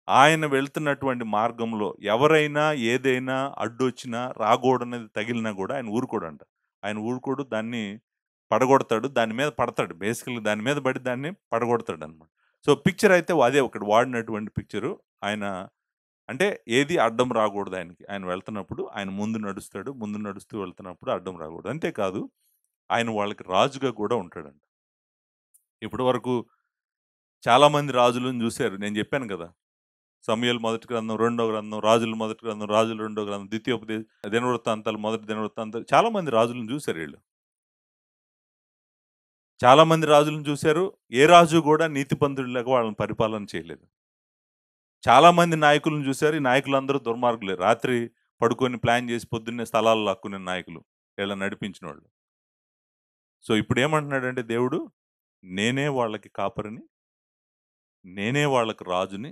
ఆయన వెళ్తున్నటువంటి మార్గంలో ఎవరైనా, ఏదైనా అడ్డొచ్చినా, రాగూడనిది తగిలినా గూడా ఆయన ఊరుకోడంట. ఆయన ఊరుకోడు. దాన్ని పడగొడతాడు. దాని మీద పడతాడు. బేసికల్‌గా దాని మీద పడి దాన్ని పడగొడతాడనమాట. సో, పిక్చర్ అయితే అదే ఇక్కడ వాడినటువంటి పిక్చరు. ఆయన అంటే ఏది అడ్డం రాకూడదు ఆయనకి. ఆయన వెళ్తున్నప్పుడు ఆయన ముందు నడుస్తాడు. ముందు నడుస్తూ వెళ్తున్నప్పుడు అడ్డం రాకూడదు. అంతేకాదు ఆయన వాళ్ళకి రాజుగా కూడా ఉంటాడంట. ఇప్పటి వరకు చాలామంది రాజులను జూసారు. నేను జెప్పాను గదా! సమూయేలు మొదటి గ్రంథం, రెండో గ్రంథం, రాజుల మొదటి గ్రంథం, రాజుల రెండో గ్రంథం, ద్వితీయోపదేశ దినవృత్తాంతాలు, మొదటి దినవృత్తాంతాలు. చాలా మంది రాజులను చూశారు వీళ్ళు. చాలా మంది రాజులను చూశారు. ఏ రాజు కూడా నీతిపంతుడిలాగా వాళ్ళని పరిపాలన చేయలేదు. చాలా మంది నాయకులను చూశారు. ఈ నాయకులందరూ దుర్మార్గులే. రాత్రి పడుకొని ప్లాన్ చేసి పొద్దున్నే స్థలాలు లాక్కునే నాయకులు, వీళ్ళని నడిపించిన వాళ్ళు. సో ఇప్పుడు ఏమంటున్నాడంటే దేవుడు, నేనే వాళ్ళకి కాపరిని, నేనే వాళ్ళకి రాజుని,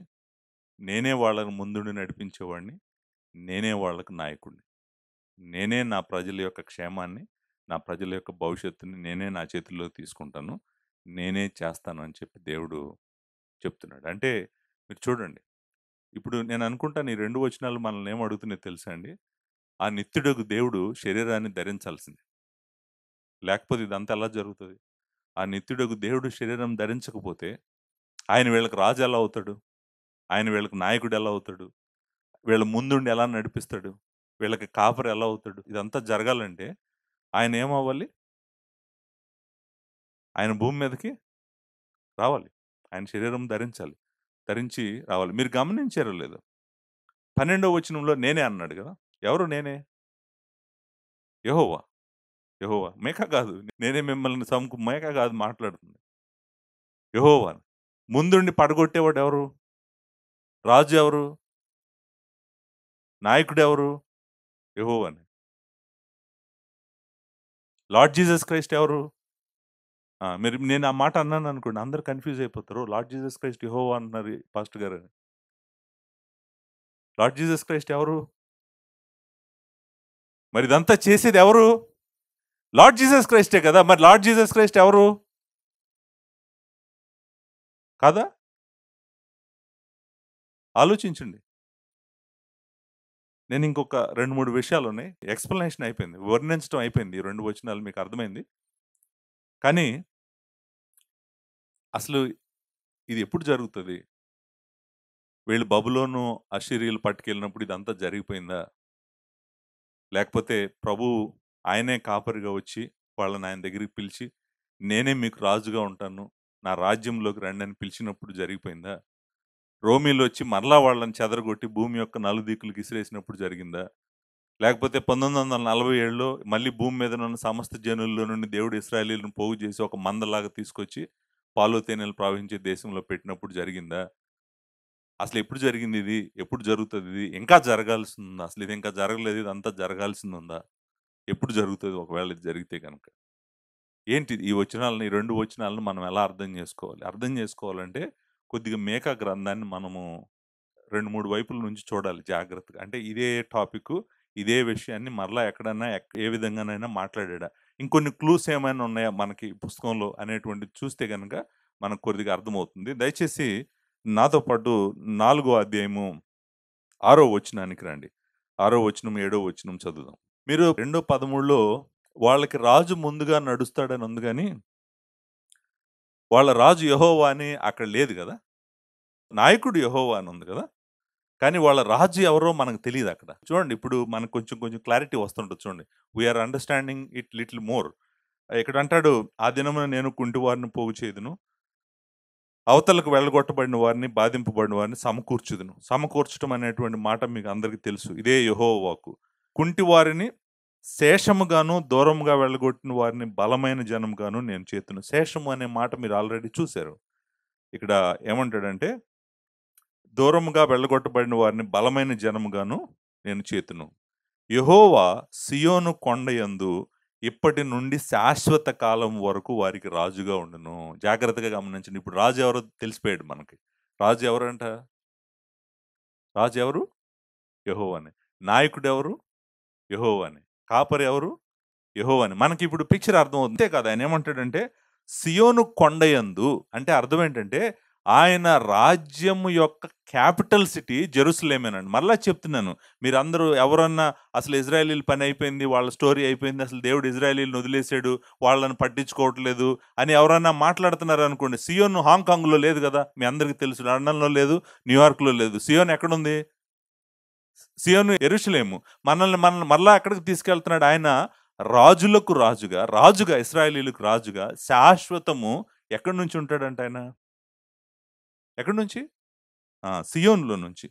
నేనే వాళ్ళని ముందుండి నడిపించేవాడిని, నేనే వాళ్ళకి నాయకుడిని, నేనే నా ప్రజల యొక్క క్షేమాన్ని, నా ప్రజల యొక్క భవిష్యత్తుని నేనే నా చేతుల్లో తీసుకుంటాను, నేనే చేస్తాను అని చెప్పి దేవుడు చెప్తున్నాడు. అంటే మీరు చూడండి, ఇప్పుడు నేను అనుకుంటాను ఈ 2 వచనాలు మనల్ని ఏం అడుగుతున్నాయో తెలుసా అండి? ఆ నిత్యుడగు దేవుడు శరీరాన్ని ధరించాల్సిందే. లేకపోతే ఇదంతా ఎలా జరుగుతుంది? ఆ నిత్యుడగు దేవుడు శరీరం ధరించకపోతే ఆయన వీళ్ళకి రాజు ఎలా అవుతాడు? ఆయన వీళ్ళకి నాయకుడు ఎలా అవుతాడు? వీళ్ళ ముందుండి ఎలా నడిపిస్తాడు? వీళ్ళకి కాపరి ఎలా అవుతాడు? ఇదంతా జరగాలంటే ఆయన ఏమవ్వాలి? ఆయన భూమి మీదకి రావాలి. ఆయన శరీరం ధరించాలి. ధరించి రావాలి. మీరు గమనించారో లేదో? 12వ వచనంలో నేనే అన్నాడు కదా! ఎవరు నేనే? యెహోవా. యెహోవా. మీకా కాదు. నేనే మిమ్మల్ని మీకా కాదు మాట్లాడుతుంది. యెహోవా. ముందుండి పడగొట్టేవాడు ఎవరు? రాజు ఎవరు? నాయకుడు ఎవరు? యెహోవానే. లార్డ్ జీసస్ క్రైస్ట్ ఎవరు? మీరు నేను ఆ మాట అన్నాను అనుకోండి, అందరూ కన్‌ఫ్యూజ్ అయిపోతారు. లార్డ్ జీసస్ క్రైస్ట్ యెహోవా అంటున్నారు పాస్టర్ గారు. లార్డ్ జీసస్ క్రైస్ట్ ఎవరు? మరి ఇదంతా చేసేది ఎవరు? లార్డ్ జీసస్ క్రైస్టే కదా! మరి లార్డ్ జీసస్ క్రైస్ట్ ఎవరు? కాదా? ఆలోచించండి. నేను ఇంకొక 2, 3 విషయాలున్నాయి. ఎక్స్‌ప్లనేషన్ అయిపోయింది. వర్ణించడం అయిపోయింది. ఈ 2 వచనాలు మీకు అర్థమైంది. కానీ అసలు ఇది ఎప్పుడు జరుగుతది? వీళ్ళు బబులోను, అష్షూరీయులు పట్టుకెళ్ళినప్పుడు ఇదంతా జరిగిపోయిందా? లేకపోతే ప్రభువు ఆయనే కాపరిగా వచ్చి వాళ్ళని ఆయన దగ్గరికి పిలిచి, నేనే మీకు రాజుగా ఉంటాను, నా రాజ్యంలోకి రండి అని పిలిచినప్పుడు జరిగిపోయిందా? రోమీలు వచ్చి మరలా వాళ్ళని చెదరగొట్టి భూమి యొక్క నలుదిక్కులకు ఇసిరేసినప్పుడు జరిగిందా? లేకపోతే 1947లో మళ్ళీ భూమి మీద ఉన్న సమస్త జనుల్లో నుండి దేవుడు ఇశ్రాయేలీయులను పోగు చేసి ఒక మందలాగా తీసుకొచ్చి పాలు తేనెలు ప్రవహించే దేశంలో పెట్టినప్పుడు జరిగిందా? అసలు ఎప్పుడు జరిగింది ఇది? ఎప్పుడు జరుగుతది ఇది? ఇంకా జరగాల్సిందుందా? అసలు ఇది ఇంకా జరగలేదు, ఇదంతా జరగాల్సిందుందా? ఎప్పుడు జరుగుతది ఒకవేళ ఇది జరిగితే గనక? ఏంటిది ఈ వచనాలను, ఈ 2 వచనాలను మనం ఎలా అర్థం చేసుకోవాలి? అర్థం చేసుకోవాలంటే కొద్దిగా మేకా గ్రంథాన్ని మనము 2, 3 వైపుల నుంచి చూడాలి జాగ్రత్తగా. అంటే ఇదే టాపికు, ఇదే విషయాన్ని మరలా ఎక్కడన్నా ఏ విధంగానైనా మాట్లాడాడా? ఇంకొన్ని క్లూస్ ఏమైనా ఉన్నాయా మనకి ఈ పుస్తకంలో అనేటువంటిది చూస్తే గనక మనకు కొద్దిగా అర్థమవుతుంది. దయచేసి నాతో పాటు 4వ అధ్యాయము 6వ వచనానికి రండి. 6వ వచనం, 7వ వచనం చదువుదాం. మీరు 2:13లో వాళ్ళకి రాజు ముందుగా నడుస్తాడని ఉంది గాని, వాళ్ళ రాజు యెహోవా అని అక్కడ లేదు గదా! నాయకుడు యెహోవా అని ఉంది గదా! కానీ వాళ్ళ రాజు ఎవరో మనకు తెలీదక్కడ. చూడండి ఇప్పుడు మనకు కొంచెం కొంచెం క్లారిటీ వస్తుంటది చూడండి. We are understanding it little more. ఇక్కడ అంటాడు, "ఆ దినమున నేను కుంటివారిని పోగు చేయుదును. అవతలకు వెళ్ళగొట్టబడిన వారిని, బాధింపబడిన వారిని సమకూర్చుదును." సమకూర్చడం అనేటువంటి మాట మీకు అందరికీ తెలుసు. ఇదే యెహోవా వాక్కు. కుంటివారిని శేషముగాను, దూరముగా వెళ్ళగొట్టిన వారిని బలమైన జనముగాను నేను చేతును. శేషము అనే మాట మీరు ఆల్రెడీ చూసారు. ఇక్కడ ఏమంటాడంటే, దూరముగా వెళ్ళగొట్టబడిన వారిని బలమైన జనముగాను నేను చేతును. యెహోవా సియోను కొండయందు ఇప్పటి నుండి శాశ్వత కాలం వరకు వారికి రాజుగా ఉండును. జాగ్రత్తగా గమనించండి. ఇప్పుడు రాజు ఎవరో తెలిసిపోయాడు మనకి. రాజు ఎవరంట? రాజు ఎవరు? యెహోవానే. నాయకుడెవరు? యెహోవానే. కాపరి ఎవరు? యెహోవానే. మనకిప్పుడు పిక్చర్ అర్థమవుతుంది. అంతే కాదు ఆయన ఏమంటాడంటే, సియోను కొండయందు అంటే అర్థం ఏంటంటే, ఆయన రాజ్యము యొక్క క్యాపిటల్ సిటీ జెరూసలేమేనండి. మరలా చెప్తున్నాను. మీరందరూ ఎవరన్నా అసలు ఇజ్రాయేలీల పని అయిపోయింది, వాళ్ళ స్టోరీ అయిపోయింది, అసలు దేవుడు ఇజ్రాయేలీలను వదిలేసాడు, వాళ్ళని పట్టించుకోవట్లేదు అని ఎవరన్నా మాట్లాడుతున్నారనుకోండి, సియోను హాంకాంగ్‌లో లేదు గదా! మీ అందరికీ తెలుసు. లండన్‌లో లేదు, న్యూయార్క్‌లో లేదు. సియోన్ ఎక్కడుంది? సియోను యెరూషలేము. మనల్ని మరలా ఎక్కడికి తీసుకెళ్తున్నాడు ఆయన? రాజులకు రాజుగా, రాజుగా ఇశ్రాయేలీయులకు రాజుగా శాశ్వతము ఎక్కడి నుంచి ఉంటాడంట ఆయన? ఎక్కడి నుంచి? సియోనులో నుంచి.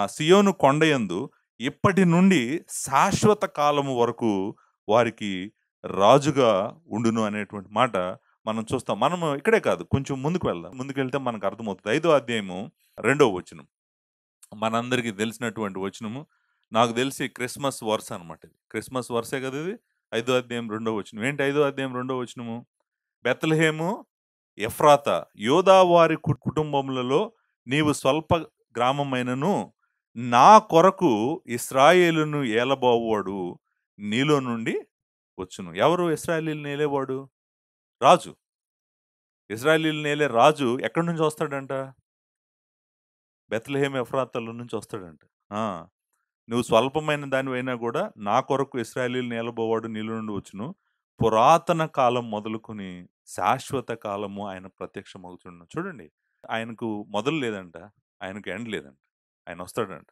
సియోను కొండయందు ఇప్పటి నుండి శాశ్వత కాలము వరకు వారికి రాజుగా ఉండును అనేటువంటి మాట మనం చూస్తాం. మనము ఇక్కడే కాదు, కొంచెం ముందుకు వెళ్దాం. ముందుకెళ్తే మనకు అర్థమవుతది. 5వ అధ్యాయము 2వ వచనం. మనందరికీ తెలిసినటువంటి వచనము. నాకు తెలిసి క్రిస్మస్ వరుస అనమాట ఇది. క్రిస్మస్ వరుసే కదా ఇది. 5వ అధ్యాయం 2వ వచనం. ఏంటి 5వ అధ్యాయం 2వ వచనము? బెత్లెహేము ఎఫ్రాతా, యోదా వారి కుటుంబములలో నీవు స్వల్ప గ్రామమైనను నా కొరకు ఇశ్రాయేలును ఏలబోవాడు నీలో నుండి వచ్చును. ఎవరు ఇశ్రాయేలీయులను ఏలేవాడు? రాజు. ఇశ్రాయేలీయులను ఏలే రాజు ఎక్కడి నుంచి వస్తాడంట? బెత్లెహేము ఎఫ్రాతాలో నుంచి వస్తాడంట. ఆ! నువ్వు స్వల్పమైన దానివైనా కూడా నా కొరకు ఇశ్రాయేలీయులను ఏలబోవాడు నీలో నుండి వచ్చును. పురాతన కాలం మొదలుకొని శాశ్వత కాలము ఆయన ప్రత్యక్షమవుతుండు. చూడండి, ఆయనకు మొదలు లేదంట. ఆయనకు ఎండ్ లేదంట. ఆయన వస్తాడంట.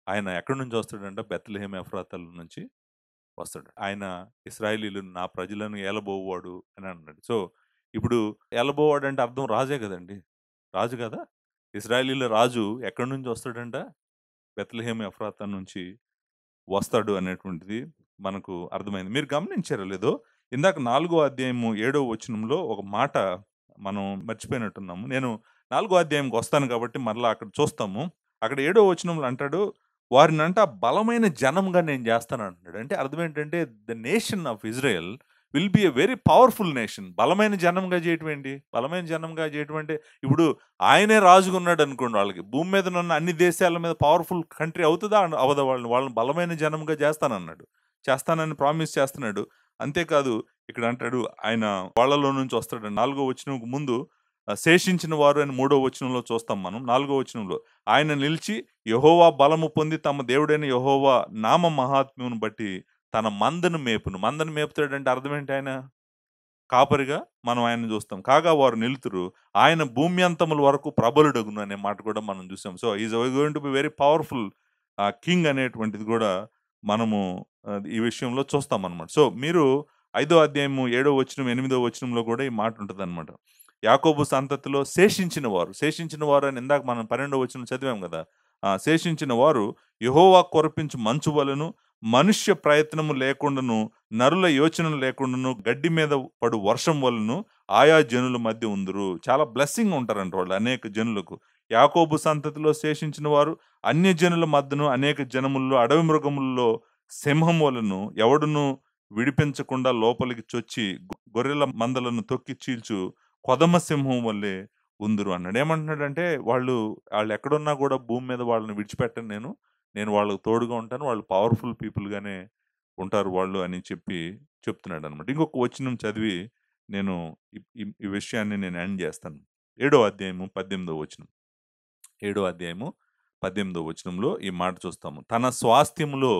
ఆయన ఎక్కడి నుంచి వస్తాడంట? బెత్లెహేము ఎఫ్రాతాల నుంచి వస్తాడు. ఆయన ఇశ్రాయేలీయులు నా ప్రజలను ఏలబోవాడు అని అన్నాడు. సో, ఇప్పుడు ఏలబోవాడు అంటే అర్థం రాజే కదండీ! రాజు కదా! ఇశ్రాయేలీయుల రాజు ఎక్కడి నుంచి వస్తాడంట? బెత్లెహేము ఎఫ్రాతా నుంచి వస్తాడు అనేటువంటిది మనకు అర్థమైంది. మీరు గమనించారో లేదో, ఇందాక 4వ అధ్యాయము 7వ వచనంలో ఒక మాట మనం మర్చిపోయినట్టున్నాము. నేను 4వ అధ్యాయంకి వస్తాను కాబట్టి మరలా అక్కడ చూస్తాము. అక్కడ 7వ వచనంలో అంటాడు, వారినంట బలమైన జనంగా నేను చేస్తాను అంటున్నాడు. అంటే అర్థం ఏంటంటే the nation of Israel will be a very powerful nation. బలమైన జనంగా చేయటం ఏంటి? బలమైన జనంగా చేయటం అంటే ఇప్పుడు ఆయనే రాజుగా ఉన్నాడు అనుకోండి, వాళ్ళకి భూమి మీద ఉన్న అన్ని దేశాల మీద పవర్ఫుల్ కంట్రీ అవుతుందా? అవదా? వాళ్ళని బలమైన జనంగా చేస్తానన్నాడు. చేస్తానని ప్రామిస్ చేస్తున్నాడు. అంతేకాదు ఇక్కడ అంటాడు ఆయన వాళ్ళలో నుంచి వస్తాడు. 4వ వచనంకు ముందు శేషించిన వారు అని 3వ వచనంలో చూస్తాం మనం. 4వ వచనంలో ఆయన నిలిచి యెహోవా బలము పొంది తమ దేవుడైన యెహోవా నామ మహాత్మ్యమును బట్టి తన మందను మేపును. మందను మేపుతాడంటే అర్థం ఏంటి? ఆయన కాపరిగా మనం ఆయన్ని చూస్తాం. కాగా వారు నిలుతురు. ఆయన భూమ్యంతముల వరకు ప్రబలుడగును అనే మాట కూడా మనం చూసాం. So, is going to be very powerful king అనేటువంటిది కూడా మనము ఈ విషయంలో చూస్తామనమాట. సో, మీరు 5వ అధ్యాయము 7వ వచనం, 8వ వచనంలో కూడా ఈ మాట ఉంటదనమాట. యాకోబు సంతతిలో శేషించిన వారు, శేషించిన వారు అని ఇందాక మనం 12వ వచనం చదివాం గదా! శేషించిన వారు యెహోవా కురిపించు మంచు వలెను, మనుష్య ప్రయత్నము లేకుండాను, నరుల యోచన లేకుండాను, గడ్డి మీద పడు వర్షం వలన ఆయా జనుల మధ్య ఉందురు. చాలా బ్లెస్సింగ్ ఉంటారంట వాళ్ళు అనేక జనులకు. యాకోబు సంతతిలో శేషించిన వారు అన్యజనుల మధ్యను అనేక జనముల్లో అడవి మృగములలో సింహం వలను ఎవడును విడిపించకుండా లోపలికి చొచ్చి గొర్రెల మందలను తొక్కి చీల్చు కొదమ సింహం వల్లే ఉందురు అన్నాడు. ఏమంటున్నాడంటే వాళ్ళు ఎక్కడున్నా కూడా భూమి మీద వాళ్ళని విడిచిపెట్టను నేను. నేను వాళ్ళకి తోడుగా ఉంటాను. వాళ్ళు పవర్‌ఫుల్ పీపుల్‌గానే ఉంటారు వాళ్ళు అని చెప్తున్నాడనమాట. ఇంకొక వచనం చదివి నేను ఈ ఈ ఈ విషయాన్ని నేను ఎండ్ చేస్తాను. 7వ అధ్యాయము 18వ వచనం. 7వ అధ్యాయము 18వ వచనంలో ఈ మాట చూస్తాము. తన స్వాస్థ్యములో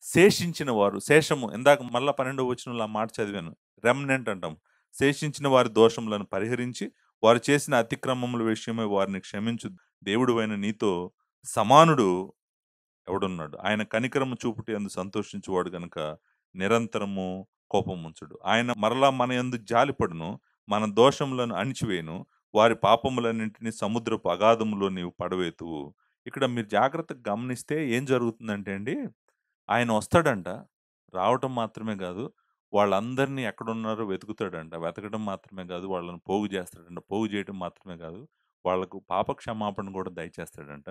శేషించిన వారు, శేషము ఇందాక మళ్ళా 12వ వచనంలో ఆ మాట చదివాను. రెమనెంట్ అంటాం. శేషించిన వారి దోషములను పరిహరించి వారు చేసిన అతిక్రమముల విషయమై వారిని క్షమించు దేవుడవైన నీతో సమానుడు ఎవడున్నాడు? ఆయన కనికరము చూపుట యందు సంతోషించువాడు గనుక నిరంతరము కోపముంచుడు. ఆయన మరలా మన యందు జాలిపడును, మన దోషములను అణిచివేయును, వారి పాపములన్నింటినీ సముద్రపు అగాధములో నీవు పడవేతువు. ఇక్కడ మీరు జాగ్రత్తగా గమనిస్తే ఏం జరుగుతుందంటే అండి, ఆయన వస్తాడంట. రావటం మాత్రమే గాదు, వాళ్ళందరినీ ఎక్కడున్నారో వెతుకుతాడంట. వెతకడం మాత్రమే గాదు, వాళ్ళని పోగు చేస్తాడంట. పోగు చేయడం మాత్రమే గాదు, వాళ్ళకు పాప క్షమాపణ గూడా దయచేస్తాడంట.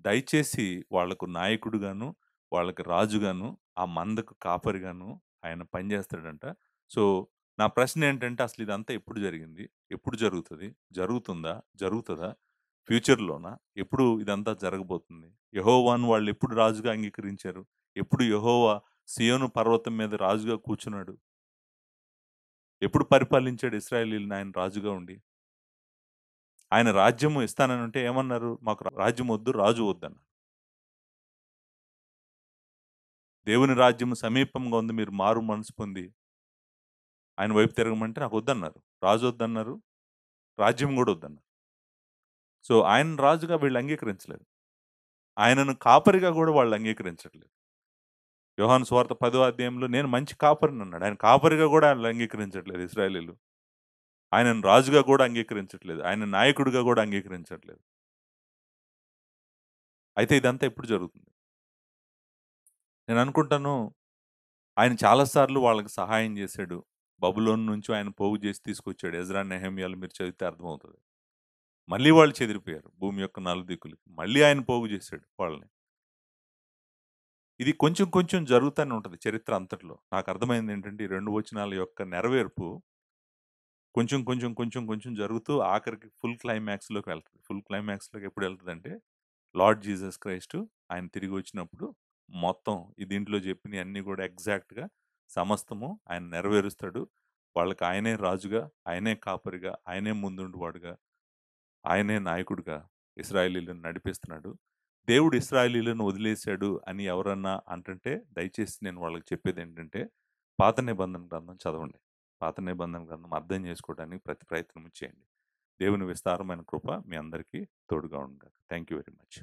దయచేసి వాళ్లకు నాయకుడుగాను, వాళ్ళకి రాజుగాను, ఆ మందకు కాపరిగాను ఆయన పనిచేస్తాడంట. సో, నా ప్రశ్న ఏంటంటే అసలు ఇదంతా ఎప్పుడు జరిగింది? ఎప్పుడు జరుగుతది? జరుగుతుందా? జరుగుతదా? ఫ్యూచర్‌లోనా? ఎప్పుడు ఇదంతా జరగబోతుంది? యెహోవాను వాళ్ళు ఎప్పుడు రాజుగా అంగీకరించారు? ఎప్పుడు యెహోవా సియోను పర్వతం మీద రాజుగా కూర్చున్నాడు? ఎప్పుడు పరిపాలించాడు ఇశ్రాయేలీయులని ఆయన రాజుగా ఉండి? ఆయన రాజ్యము ఇస్తాననంటే ఏమన్నారు? మాకు రాజ్యం వద్దు, రాజు వద్దన్నారు. దేవుని రాజ్యము సమీపంగా ఉంది. మీరు మారు మనసు పొంది ఆయన వైపు తిరగమంటే నాకొద్దన్నారు. రాజు వద్దన్నారు. రాజ్యం గూడా వద్దన్నారు. సో, ఆయనను రాజుగా వీళ్ళు అంగీకరించలేదు. ఆయనను కాపరిగా గూడా వాళ్ళు అంగీకరించట్లేదు. యోహాను సువార్త 10వ అధ్యాయంలో నేను మంచి కాపరినన్నాడు. ఆయన కాపరిగా గూడా ఆళ్ళు అంగీకరించట్లేదు ఇశ్రాయేలీయులు. ఆయనను రాజుగా గూడా అంగీకరించట్లేదు. ఆయన నాయకుడిగా గూడా అంగీకరించట్లేదు. అయితే ఇదంతా ఎప్పుడు జరుగుతుంది? నేను అనుకుంటాను ఆయన చాలా సార్లు వాళ్ళకి సహాయం చేశాడు. బబులోను నుంచి ఆయన పోగు చేసి తీసుకొచ్చాడు. ఎజ్రా, నెహెమ్యాలు మీరు చదివితే అర్థమవుతది. మళ్ళీ వాళ్ళు చెదిరిపోయారు భూమి యొక్క నలుదిక్కులకి. మళ్ళీ ఆయన పోగు చేశాడు వాళ్ళని. ఇది కొంచెం కొంచెం జరుగుతానే ఉంటది చరిత్ర అంతట్లో. నాకర్థమైందేంటంటే, ఈ 2 వచనాల యొక్క నెరవేర్పు కొంచెం, కొంచెం, కొంచెం, కొంచెం జరుగుతూ ఆఖరికి ఫుల్ క్లైమాక్స్‌లోకి వెళ్తది. ఫుల్ క్లైమాక్స్‌లోకి ఎప్పుడెళ్తదంటే, లార్డ్ జీసస్ క్రైస్ట్ ఆయన తిరిగొచ్చినప్పుడు మొత్తం ఈ దీంట్లో చెప్పినయన్నీ గూడా ఎగ్జాక్ట్‌గా సమస్తము ఆయన నెరవేరుస్తాడు. వాళ్ళకి ఆయనే రాజుగా, ఆయనే కాపరిగా, ఆయనే ముందుండువాడుగా, ఆయనే నాయకుడిగా ఇశ్రాయేలీయులను నడిపిస్తున్నాడు. దేవుడు ఇశ్రాయేలీయులను వదిలేసాడు అని ఎవరన్నా అంటుంటే, దయచేసి నేను వాళ్ళకి చెప్పేదేంటంటే, పాత నిబంధన గ్రంథం చదవండి. పాత నిబంధన గ్రంథం అర్థం చేసుకోవడానికి ప్రతి ప్రయత్నం చేయండి. దేవుని విస్తారమైన కృప మీ అందరికీ తోడుగా ఉండుగాక. Thank you very much.